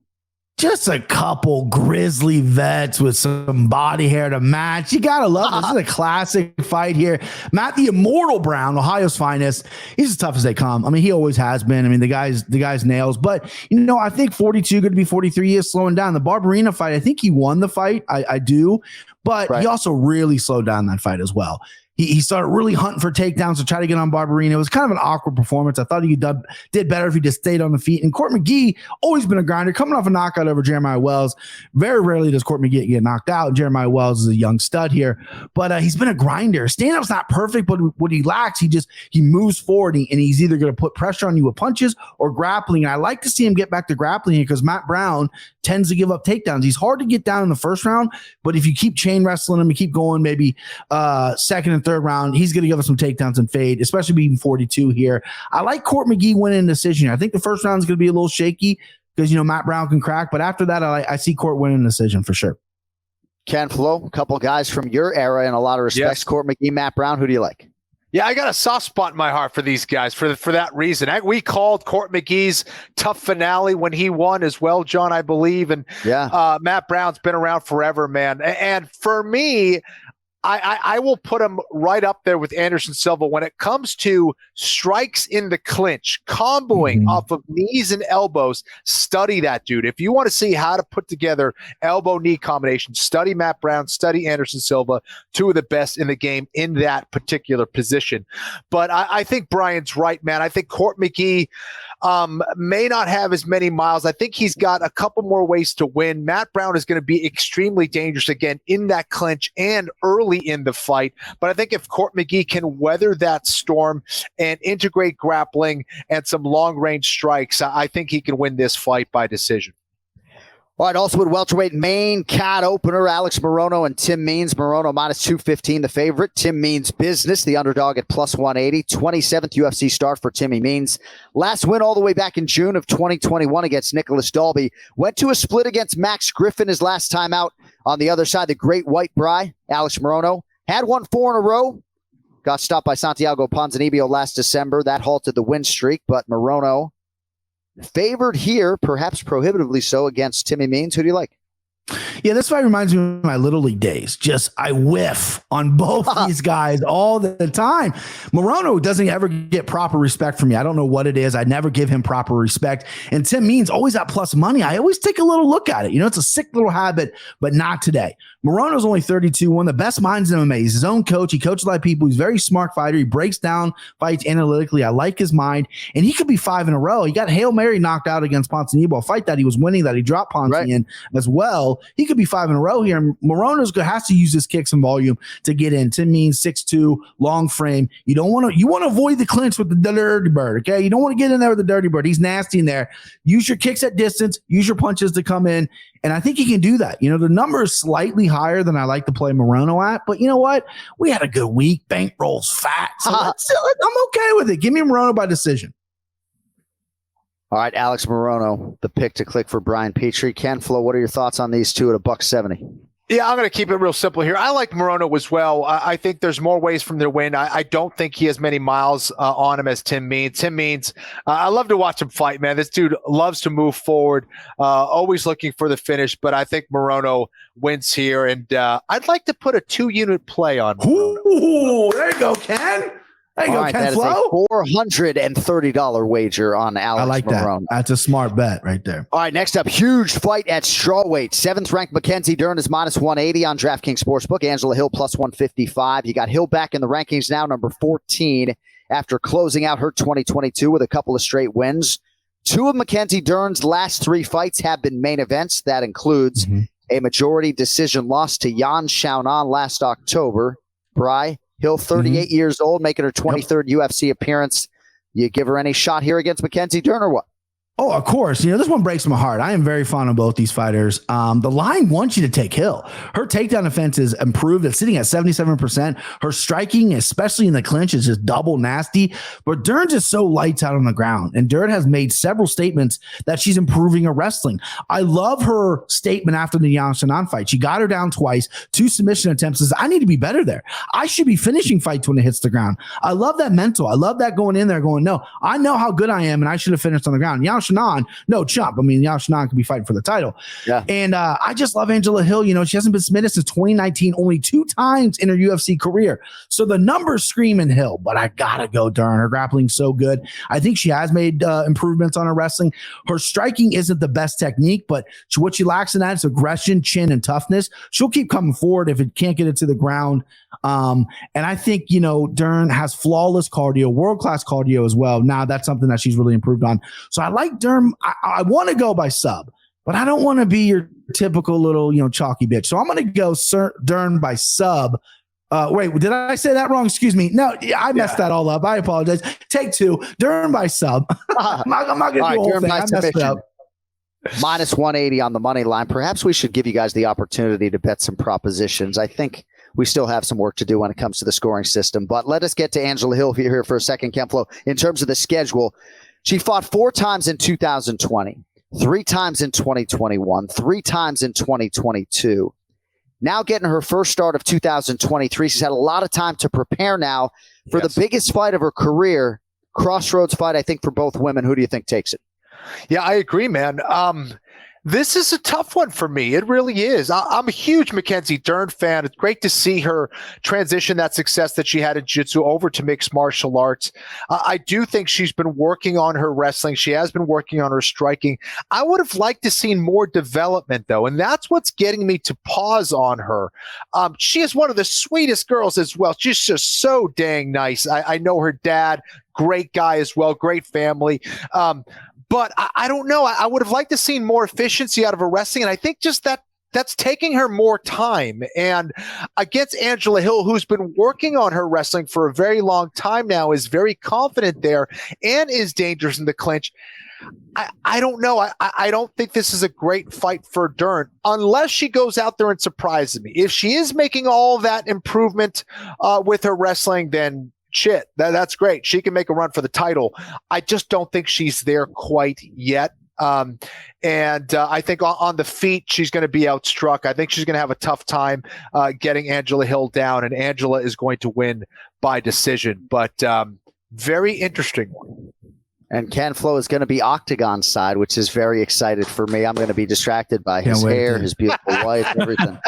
Just a couple grizzly vets with some body hair to match. You got to love this. This is a classic fight here. Matt, the Immortal Brown, Ohio's finest. He's as tough as they come. I mean, he always has been. I mean, the guy's nails. But, I think 42 going to be 43. He is slowing down. The Barberina fight, I think he won the fight. I do. But he also really slowed down that fight as well. He started really hunting for takedowns to try to get on Barberina. It was kind of an awkward performance. I thought he did better if he just stayed on the feet. And Court McGee, always been a grinder, coming off a knockout over Jeremiah Wells. Very rarely does Court McGee get knocked out. Jeremiah Wells is a young stud here. But he's been a grinder. Stand-up's not perfect, but what he lacks, he moves forward, and he's either going to put pressure on you with punches or grappling. And I like to see him get back to grappling here because Matt Brown tends to give up takedowns. He's hard to get down in the first round, but if you keep chain wrestling him and keep going maybe second and third round, he's going to give us some takedowns and fade, especially being 42 here. I like Court McGee winning a decision. I think the first round is going to be a little shaky because, Matt Brown can crack, but after that, I see Court winning a decision for sure. Ken Flo, a couple guys from your era in a lot of respects. Yes. Court McGee, Matt Brown, who do you like? Yeah, I got a soft spot in my heart for these guys for that reason. We called Court McGee's tough finale when he won as well, John, I believe. And Matt Brown's been around forever, man. And for me, I will put him right up there with Anderson Silva when it comes to strikes in the clinch, comboing off of knees and elbows. Study that, dude. If you want to see how to put together elbow-knee combinations, study Matt Brown, study Anderson Silva, two of the best in the game in that particular position. But I think Brian's right, man. I think Court McGee may not have as many miles. I think he's got a couple more ways to win. Matt Brown is going to be extremely dangerous again in that clinch and early in the fight. But I think if Court McGee can weather that storm and integrate grappling and some long-range strikes, I think he can win this fight by decision. All right, also at welterweight main card opener, Alex Morono and Tim Means. Morono minus 215, the favorite. Tim Means business, the underdog at plus 180. 27th UFC start for Timmy Means. Last win all the way back in June of 2021 against Nicholas Dalby. Went to a split against Max Griffin his last time out. On the other side, the great white Bry, Alex Morono. Had won 4 in a row. Got stopped by Santiago Ponzinibbio last December. That halted the win streak, but Morono favored here, perhaps prohibitively so, against Timmy Means. Who do you like? Yeah, this fight reminds me of my Little League days. Just I whiff on both these guys all the time. Morono doesn't ever get proper respect from me. I don't know what it is. I never give him proper respect. And Tim Means always at plus money. I always take a little look at it. You know, it's a sick little habit, but not today. Morono's only 32, one of the best minds in MMA. He's his own coach. He coaches a lot of people. He's a very smart fighter. He breaks down fights analytically. I like his mind. And he could be 5 in a row. He got Hail Mary knocked out against Ponzinibbio, a fight that he was winning, that he dropped Ponzi in as well. He could be 5 in a row here. Morono's has to use his kicks and volume to get in. Tim Means 6'2", long frame. You want to avoid the clinch with the dirty bird, okay? You don't want to get in there with the dirty bird. He's nasty in there. Use your kicks at distance. Use your punches to come in. And I think he can do that. You know, the number is slightly higher than I like to play Morono at, but you know what? We had a good week. Bankroll's fat. So I'm okay with it. Give me Morono by decision. All right, Alex Morono, the pick to click for Brian Petrie. Ken Flo, what are your thoughts on these two at $170? Yeah, I'm going to keep it real simple here. I like Morono as well. I think there's more ways for him to win. I don't think he has many miles on him as Tim Means. Tim Means, I love to watch him fight, man. This dude loves to move forward, always looking for the finish, but I think Morono wins here, and I'd like to put a 2-unit play on Morono. Ooh, there you go, Ken. There you go, right, Ken that Flo. is a $430 wager on Alex I like Morono. That's a smart bet right there. All right, next up, huge fight at strawweight. 7th-ranked Mackenzie Dern is minus 180 on DraftKings Sportsbook. Angela Hill plus 155. You got Hill back in the rankings now, number 14, after closing out her 2022 with a couple of straight wins. 2 of Mackenzie Dern's last 3 fights have been main events. That includes a majority decision loss to Yan Xiaonan last October. Bri, Hill, 38 years old, making her 23rd UFC appearance. You give her any shot here against Mackenzie Dern or what? Oh, of course. You know, this one breaks my heart. I am very fond of both these fighters. The line wants you to take Hill. Her takedown defense is improved. It's sitting at 77%. Her striking, especially in the clinch, is just double nasty. But Dern's just so lights out on the ground. And Dern has made several statements that she's improving her wrestling. I love her statement after the Yan Xiaonan fight. She got her down twice, 2 submission attempts. Says, I need to be better there. I should be finishing fights when it hits the ground. I love that mental. I love that going in there going, no, I know how good I am, and I should have finished on the ground. Yan Xiaonan, no chump. I mean, Yan Xiaonan could be fighting for the title. Yeah. And I just love Angela Hill. You know, she hasn't been submitted since 2019, only 2 times in her UFC career. So the numbers screaming Hill, but I gotta go Dern. Her grappling's so good. I think she has made improvements on her wrestling. Her striking isn't the best technique, but what she lacks in that is aggression, chin, and toughness. She'll keep coming forward if it can't get it to the ground. And I think, you know, Dern has flawless cardio, world-class cardio as well. Now that's something that she's really improved on. So I like Dern. I want to go by sub, but I don't want to be your typical little, you know, chalky bitch. So I'm going to go Dern by sub. Wait, did I say that wrong? Excuse me. No, I messed that all up. I apologize. Take 2. Dern by sub. I'm not going to do the whole thing. I messed it up. Minus 180 on the money line. Perhaps we should give you guys the opportunity to bet some propositions. I think we still have some work to do when it comes to the scoring system. But let us get to Angela Hill here for a second, Ken Flo. In terms of the schedule, she fought 4 times in 2020, 3 times in 2021, 3 times in 2022. Now getting her first start of 2023. She's had a lot of time to prepare now for the biggest fight of her career. Crossroads fight, I think, for both women. Who do you think takes it? Yeah, I agree, man. This is a tough one for me. It really is. I'm a huge Mackenzie Dern fan. It's great to see her transition that success that she had in jiu-jitsu over to mixed martial arts. I do think she's been working on her wrestling. She has been working on her striking. I would have liked to see more development, though, and that's what's getting me to pause on her. She is one of the sweetest girls as well. She's just so dang nice. I know her dad, great guy as well, great family. But I don't know. I would have liked to see more efficiency out of her wrestling. And I think just that's taking her more time. And against Angela Hill, who's been working on her wrestling for a very long time now, is very confident there and is dangerous in the clinch. I don't know. I don't think this is a great fight for Dern unless she goes out there and surprises me. If she is making all that improvement with her wrestling, then shit, that's great. She can make a run for the title. I just don't think she's there quite yet. And I think on the feet, she's going to be outstruck. I think she's going to have a tough time getting Angela Hill down, and Angela is going to win by decision. But very interesting one. And Ken Flo is going to be Octagon side, which is very excited for me. I'm going to be distracted by his hair, his beautiful wife, everything.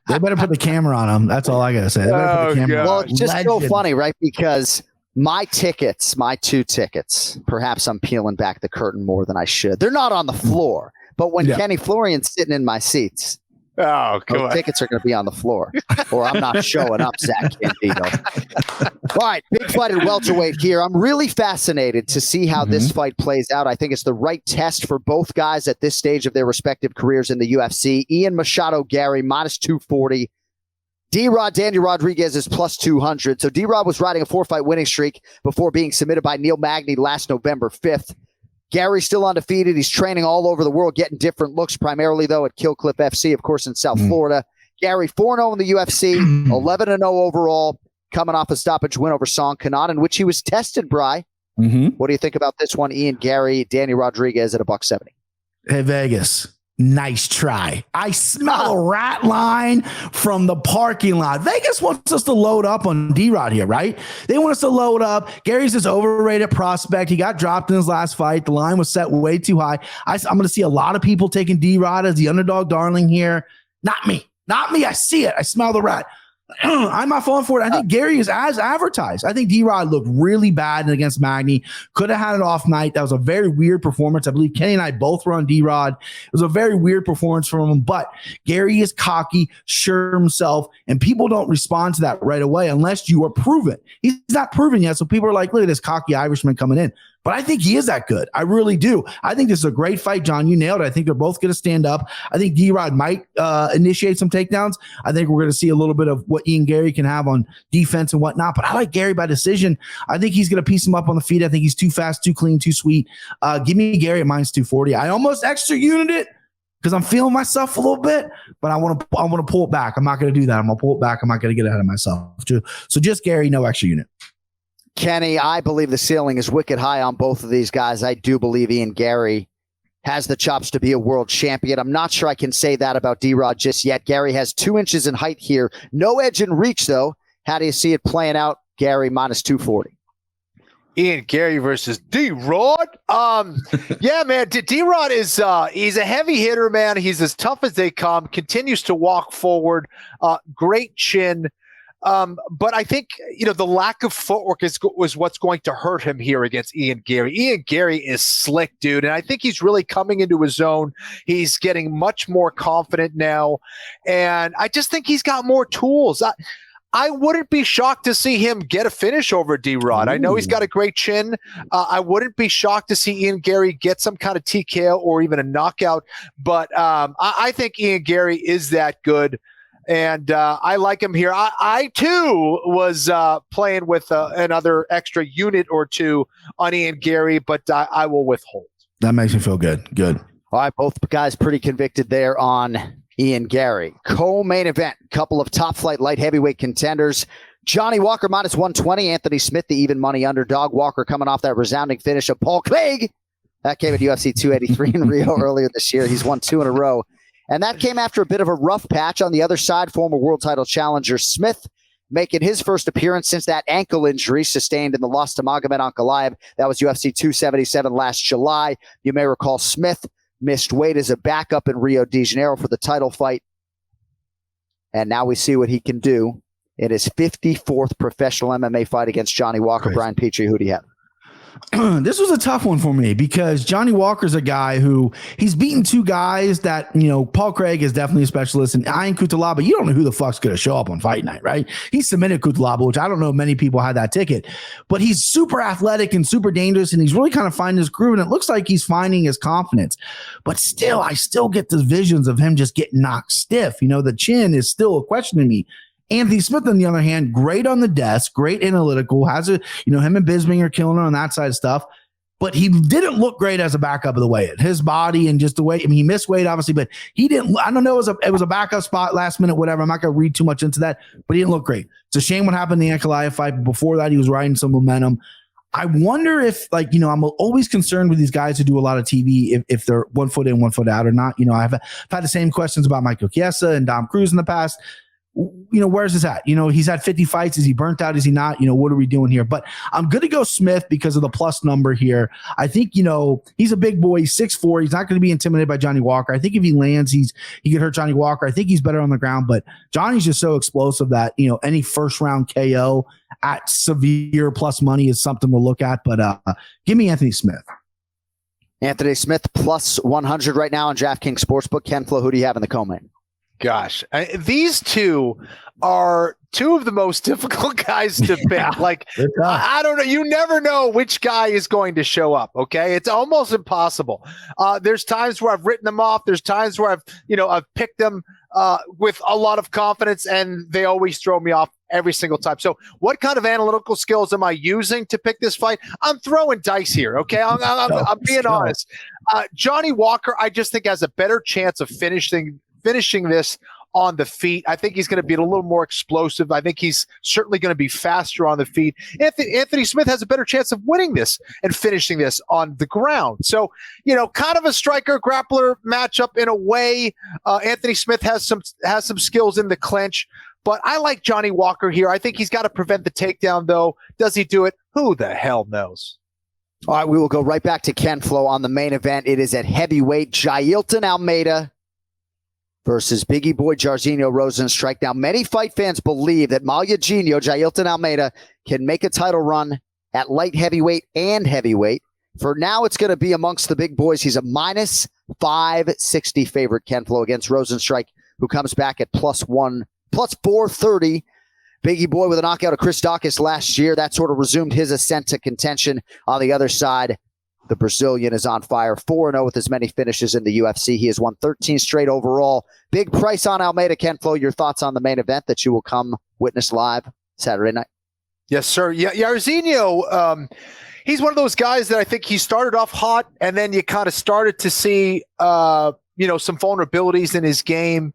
They better put the camera on him. That's all I got to say. They better put the camera on. Well, it's just so funny, right? Because my two tickets, perhaps I'm peeling back the curtain more than I should. They're not on the floor. But when Kenny Florian's sitting in my seats, those tickets are going to be on the floor, or I'm not showing up, Zach Candido. All right, big fight at welterweight here. I'm really fascinated to see how this fight plays out. I think it's the right test for both guys at this stage of their respective careers in the UFC. Ian Machado Gary, minus 240. D-Rod, Daniel Rodriguez is plus 200. So D-Rod was riding a 4-fight winning streak before being submitted by Neil Magny last November 5th. Gary's still undefeated. He's training all over the world, getting different looks, primarily, though, at Kill Cliff FC, of course, in South Florida. Gary, 4-0 in the UFC, 11-0 overall, coming off a stoppage win over Song Kanan, in which he was tested, Bri. What do you think about this one, Ian Gary, Daniel Rodriguez at $170? Hey, Vegas. Nice try. I smell a rat line from the parking lot. Vegas wants us to load up on D-Rod here, right? They want us to load up. Gary's this overrated prospect. He got dropped in his last fight. The line was set way too high. I'm going to see a lot of people taking D-Rod as the underdog darling here. Not me. Not me. I see it. I smell the rat. I'm not falling for it. I think Gary is as advertised. I think D-Rod looked really bad against Magny. Could have had an off night. That was a very weird performance. I believe Kenny and I both were on D-Rod. It was a very weird performance from him, but Gary is cocky, sure himself, and people don't respond to that right away unless you are proven. He's not proven yet, so people are like, look at this cocky Irishman coming in. But I think he is that good. I really do. I think this is a great fight, John. You nailed it. I think they're both going to stand up. I think D-Rod might initiate some takedowns. I think we're going to see a little bit of what Ian Gary can have on defense and whatnot. But I like Gary by decision. I think he's going to piece him up on the feet. I think he's too fast, too clean, too sweet. Give me Gary at minus 240. I almost extra unit it because I'm feeling myself a little bit, but I want to pull it back. I'm not going to do that. I'm going to pull it back. I'm not going to get ahead of myself. So just Gary, no extra unit. Kenny, I believe the ceiling is wicked high on both of these guys. I do believe Ian Gary has the chops to be a world champion. I'm not sure I can say that about D-Rod just yet. Gary has 2 inches in height here. No edge in reach, though. How do you see it playing out? Gary, minus 240. Ian Gary versus D-Rod. Yeah, man. D-Rod is he's a heavy hitter, man. He's as tough as they come, continues to walk forward. Great chin. But I think, the lack of footwork was what's going to hurt him here against Ian Gary. Ian Gary is slick, dude. And I think he's really coming into his own. He's getting much more confident now. And I just think he's got more tools. I wouldn't be shocked to see him get a finish over D-Rod. I know he's got a great chin. I wouldn't be shocked to see Ian Gary get some kind of TKO or even a knockout. But I think Ian Gary is that good. And I like him here. I too, was playing with another extra unit or two on Ian Gary, but I will withhold. That makes me feel good. Good. All right, both guys pretty convicted there on Ian Gary. Co-main event, couple of top flight light heavyweight contenders. Johnny Walker minus 120, Anthony Smith, the even money underdog. Walker coming off that resounding finish of Paul Craig. That came at UFC 283 in Rio earlier this year. He's won 2 in a row. And that came after a bit of a rough patch on the other side. Former world title challenger Smith making his first appearance since that ankle injury sustained in the loss to Magomed Ankalaev. That was UFC 277 last July. You may recall Smith missed weight as a backup in Rio de Janeiro for the title fight. And now we see what he can do in his 54th professional MMA fight against Johnny Walker. Crazy. Brian Petrie, who do you have? This was a tough one for me because Johnny Walker's a guy who he's beaten 2 guys that, Paul Craig is definitely a specialist, and Ian Cutelaba, you don't know who the fuck's going to show up on Fight Night, right? He submitted Cutelaba, which I don't know if many people had that ticket, but he's super athletic and super dangerous, and he's really kind of finding his groove, and it looks like he's finding his confidence. But still, I still get the visions of him just getting knocked stiff. The chin is still a question to me. Anthony Smith, on the other hand, great on the desk, great analytical, has him and Bisping are killing it on that side of stuff, but he didn't look great as a backup of the weigh-in. His body and just the way, he missed weight, obviously, but he didn't, I don't know, it was a backup spot, last minute, whatever. I'm not going to read too much into that, but he didn't look great. It's a shame what happened in the Ankalaev fight. Before that, he was riding some momentum. I wonder if, I'm always concerned with these guys who do a lot of TV, if they're 1 foot in, 1 foot out or not. I've had the same questions about Michael Chiesa and Dom Cruz in the past. where's this at? He's had 50 fights. Is he burnt out? Is he not? What are we doing here? But I'm going to go Smith because of the plus number here. I think, he's a big boy. He's 6'4". He's not going to be intimidated by Johnny Walker. I think if he lands, he could hurt Johnny Walker. I think he's better on the ground, but Johnny's just so explosive that, any first round KO at severe plus money is something to look at. But give me Anthony Smith. Anthony Smith plus 100 right now on DraftKings Sportsbook. Ken Flo, who do you have in the co-main? Gosh, these two are two of the most difficult guys to pick. Like, I don't know. You never know which guy is going to show up. Okay. It's almost impossible. There's times where I've written them off. There's times where I've picked them with a lot of confidence, and they always throw me off every single time. So what kind of analytical skills am I using to pick this fight? I'm throwing dice here. Okay. I'm being honest. Johnny Walker, I just think has a better chance of finishing this on the feet. I think he's going to be a little more explosive. I think he's certainly going to be faster on the feet. Anthony Smith has a better chance of winning this and finishing this on the ground. So, kind of a striker grappler matchup in a way. Anthony Smith has some skills in the clinch, but I like Johnny Walker here. I think he's got to prevent the takedown, though. Does he do it? Who the hell knows? All right, we will go right back to Ken Flo on the main event. It is at heavyweight. Jailton Almeida versus Biggie Boy Jairzinho Rozenstruik. Now, many fight fans believe that Jailton Almeida can make a title run at light heavyweight and heavyweight. For now, it's going to be amongst the big boys. He's a minus 560 favorite, Ken Flo, against Rozenstruik, who comes back at plus 430. Biggie Boy with a knockout of Chris Daukaus last year. That sort of resumed his ascent to contention. On the other side, the Brazilian is on fire, 4-0 with as many finishes in the UFC. He has won 13 straight overall. Big price on Almeida. Ken Flo, your thoughts on the main event that you will come witness live Saturday night? Yes, sir. Yeah, Jairzinho, he's one of those guys that I think he started off hot, and then you kind of started to see, some vulnerabilities in his game.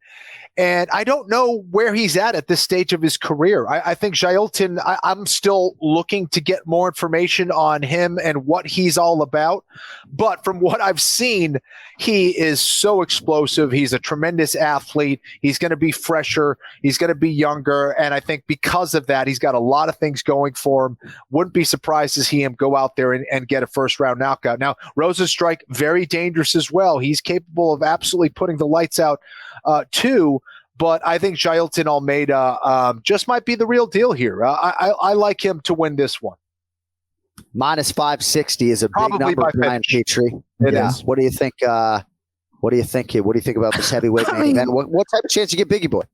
And I don't know where he's at this stage of his career. I think Jailton, I'm still looking to get more information on him and what he's all about. But from what I've seen, he is so explosive. He's a tremendous athlete. He's going to be fresher. He's going to be younger. And I think because of that, he's got a lot of things going for him. Wouldn't be surprised to see him go out there and get a first-round knockout. Now, Rozenstruik, very dangerous as well. He's capable of absolutely putting the lights out too. But I think Jailton Almeida just might be the real deal here. I like him to win this one. Minus 560 is a Probably big number, Brian Petrie. It is. What do you think? What do you think about this heavyweight main event? What type of chance you get Biggie Boy?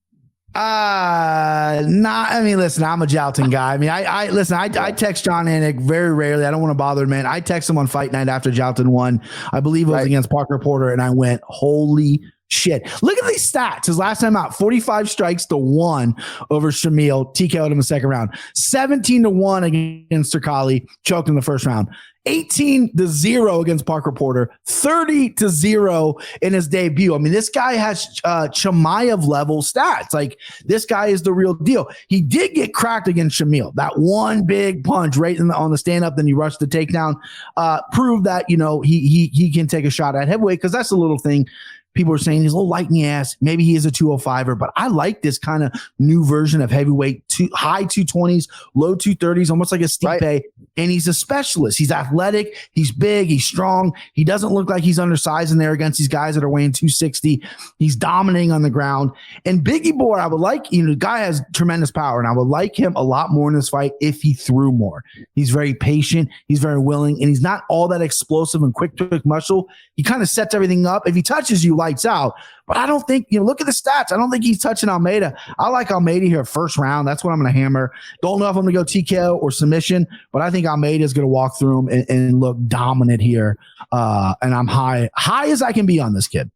Listen, I'm a Jailton guy. I text John Anik very rarely. I don't want to bother him, man. I text him on Fight Night after Jailton won. I believe it was against Parker Porter, and I went, holy shit. Look at these stats. His last time out, 45 strikes to 1 over Shamil. TKO'd him in the second round. 17-1 against Turkali. Choked in the first round. 18-0 against Parker Porter. 30-0 in his debut. I mean, this guy has Chimaev level stats. Like, this guy is the real deal. He did get cracked against Shamil. That one big punch right on the stand up, then he rushed the takedown. Proved that, he can take a shot at heavyweight, because that's the little thing. People are saying he's a little light in the ass. Maybe he is a 205er, but I like this kind of new version of heavyweight, high 220s, low 230s, almost like a Stipe. Right. And he's a specialist. He's athletic. He's big. He's strong. He doesn't look like he's undersized in there against these guys that are weighing 260. He's dominating on the ground. And Biggie Boy, I would like, the guy has tremendous power, and I would like him a lot more in this fight if he threw more. He's very patient. He's very willing, and he's not all that explosive and quick muscle. He kind of sets everything up. If he touches you, lights out. But I don't think, look at the stats. I don't think he's touching Almeida. I like Almeida here first round. That's what I'm going to hammer. Don't know if I'm going to go TKO or submission, but I think Almeida is going to walk through him and look dominant here. And I'm high as I can be on this kid.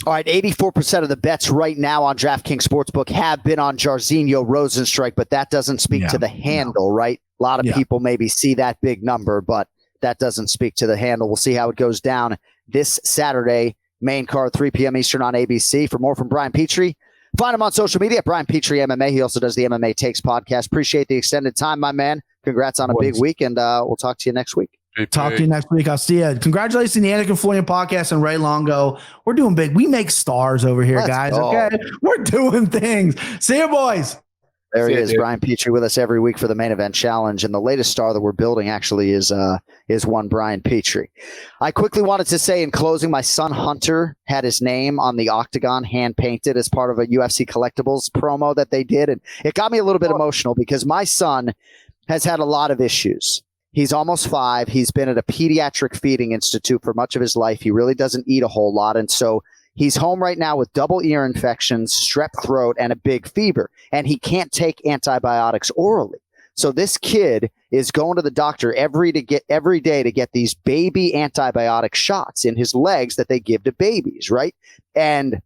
All right, 84% of the bets right now on DraftKings Sportsbook have been on Jairzinho Rozenstruik, but that doesn't speak to the handle, right? A lot of people maybe see that big number, but that doesn't speak to the handle. We'll see how it goes down this Saturday. Main card, 3 p.m. Eastern on ABC. For more from Brian Petrie, find him on social media at Brian Petrie MMA. He also does the MMA Takes podcast. Appreciate the extended time, my man. Congrats on a big week, and we'll talk to you next week. Talk to you next week. I'll see you. Congratulations to the Anik and Florian podcast and Ray Longo. We're doing big. We make stars over here, guys. Okay, we're doing things. See you, boys. There he is, Brian Petrie, with us every week for the Main Event Challenge. And the latest star that we're building actually is one Brian Petrie. I quickly wanted to say in closing, my son Hunter had his name on the octagon hand painted as part of a UFC Collectibles promo that they did. And it got me a little bit emotional because my son has had a lot of issues. He's almost 5. He's been at a pediatric feeding institute for much of his life. He really doesn't eat a whole lot. And so he's home right now with double ear infections, strep throat, and a big fever. And he can't take antibiotics orally. So this kid is going to the doctor every day to get these baby antibiotic shots in his legs that they give to babies, right? And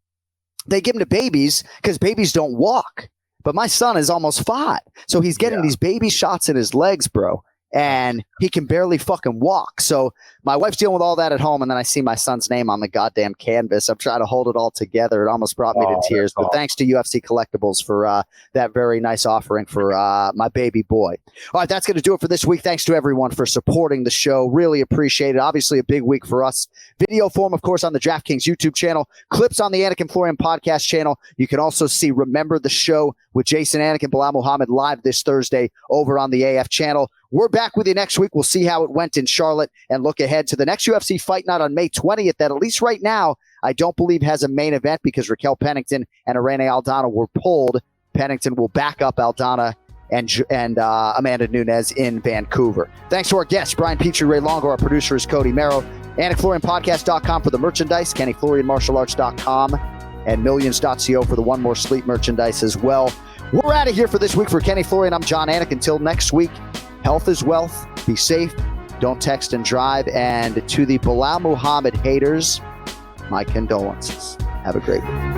they give them to babies because babies don't walk. But my son is almost 5. So he's getting these baby shots in his legs, bro. And he can barely fucking walk. So my wife's dealing with all that at home, and then I see my son's name on the goddamn canvas. I'm trying to hold it all together. It almost brought me to tears. But thanks to UFC Collectibles for that very nice offering for my baby boy. All right, that's going to do it for this week. Thanks to everyone for supporting the show. Really appreciate it. Obviously, a big week for us. Video form, of course, on the DraftKings YouTube channel. Clips on the Anik and Florian podcast channel. You can also see Remember the Show with Jason Anik and Bilal Muhammad live this Thursday over on the AF channel. We're back with you next week. We'll see how it went in Charlotte and look ahead to the next UFC Fight Night on May 20th that, at least right now, I don't believe has a main event because Raquel Pennington and Irene Aldana were pulled. Pennington will back up Aldana and Amanda Nunes in Vancouver. Thanks to our guests, Brian Petrie, Ray Longo. Our producer is Cody Merrow. AnikFlorianPodcast.com for the merchandise, KennyFlorianMartialArts.com, and Millions.co for the One More Sleep merchandise as well. We're out of here for this week. For Kenny Florian, I'm John Anik. Until next week, health is wealth. Be safe. Don't text and drive. And to the Bilal Muhammad haters, my condolences. Have a great week.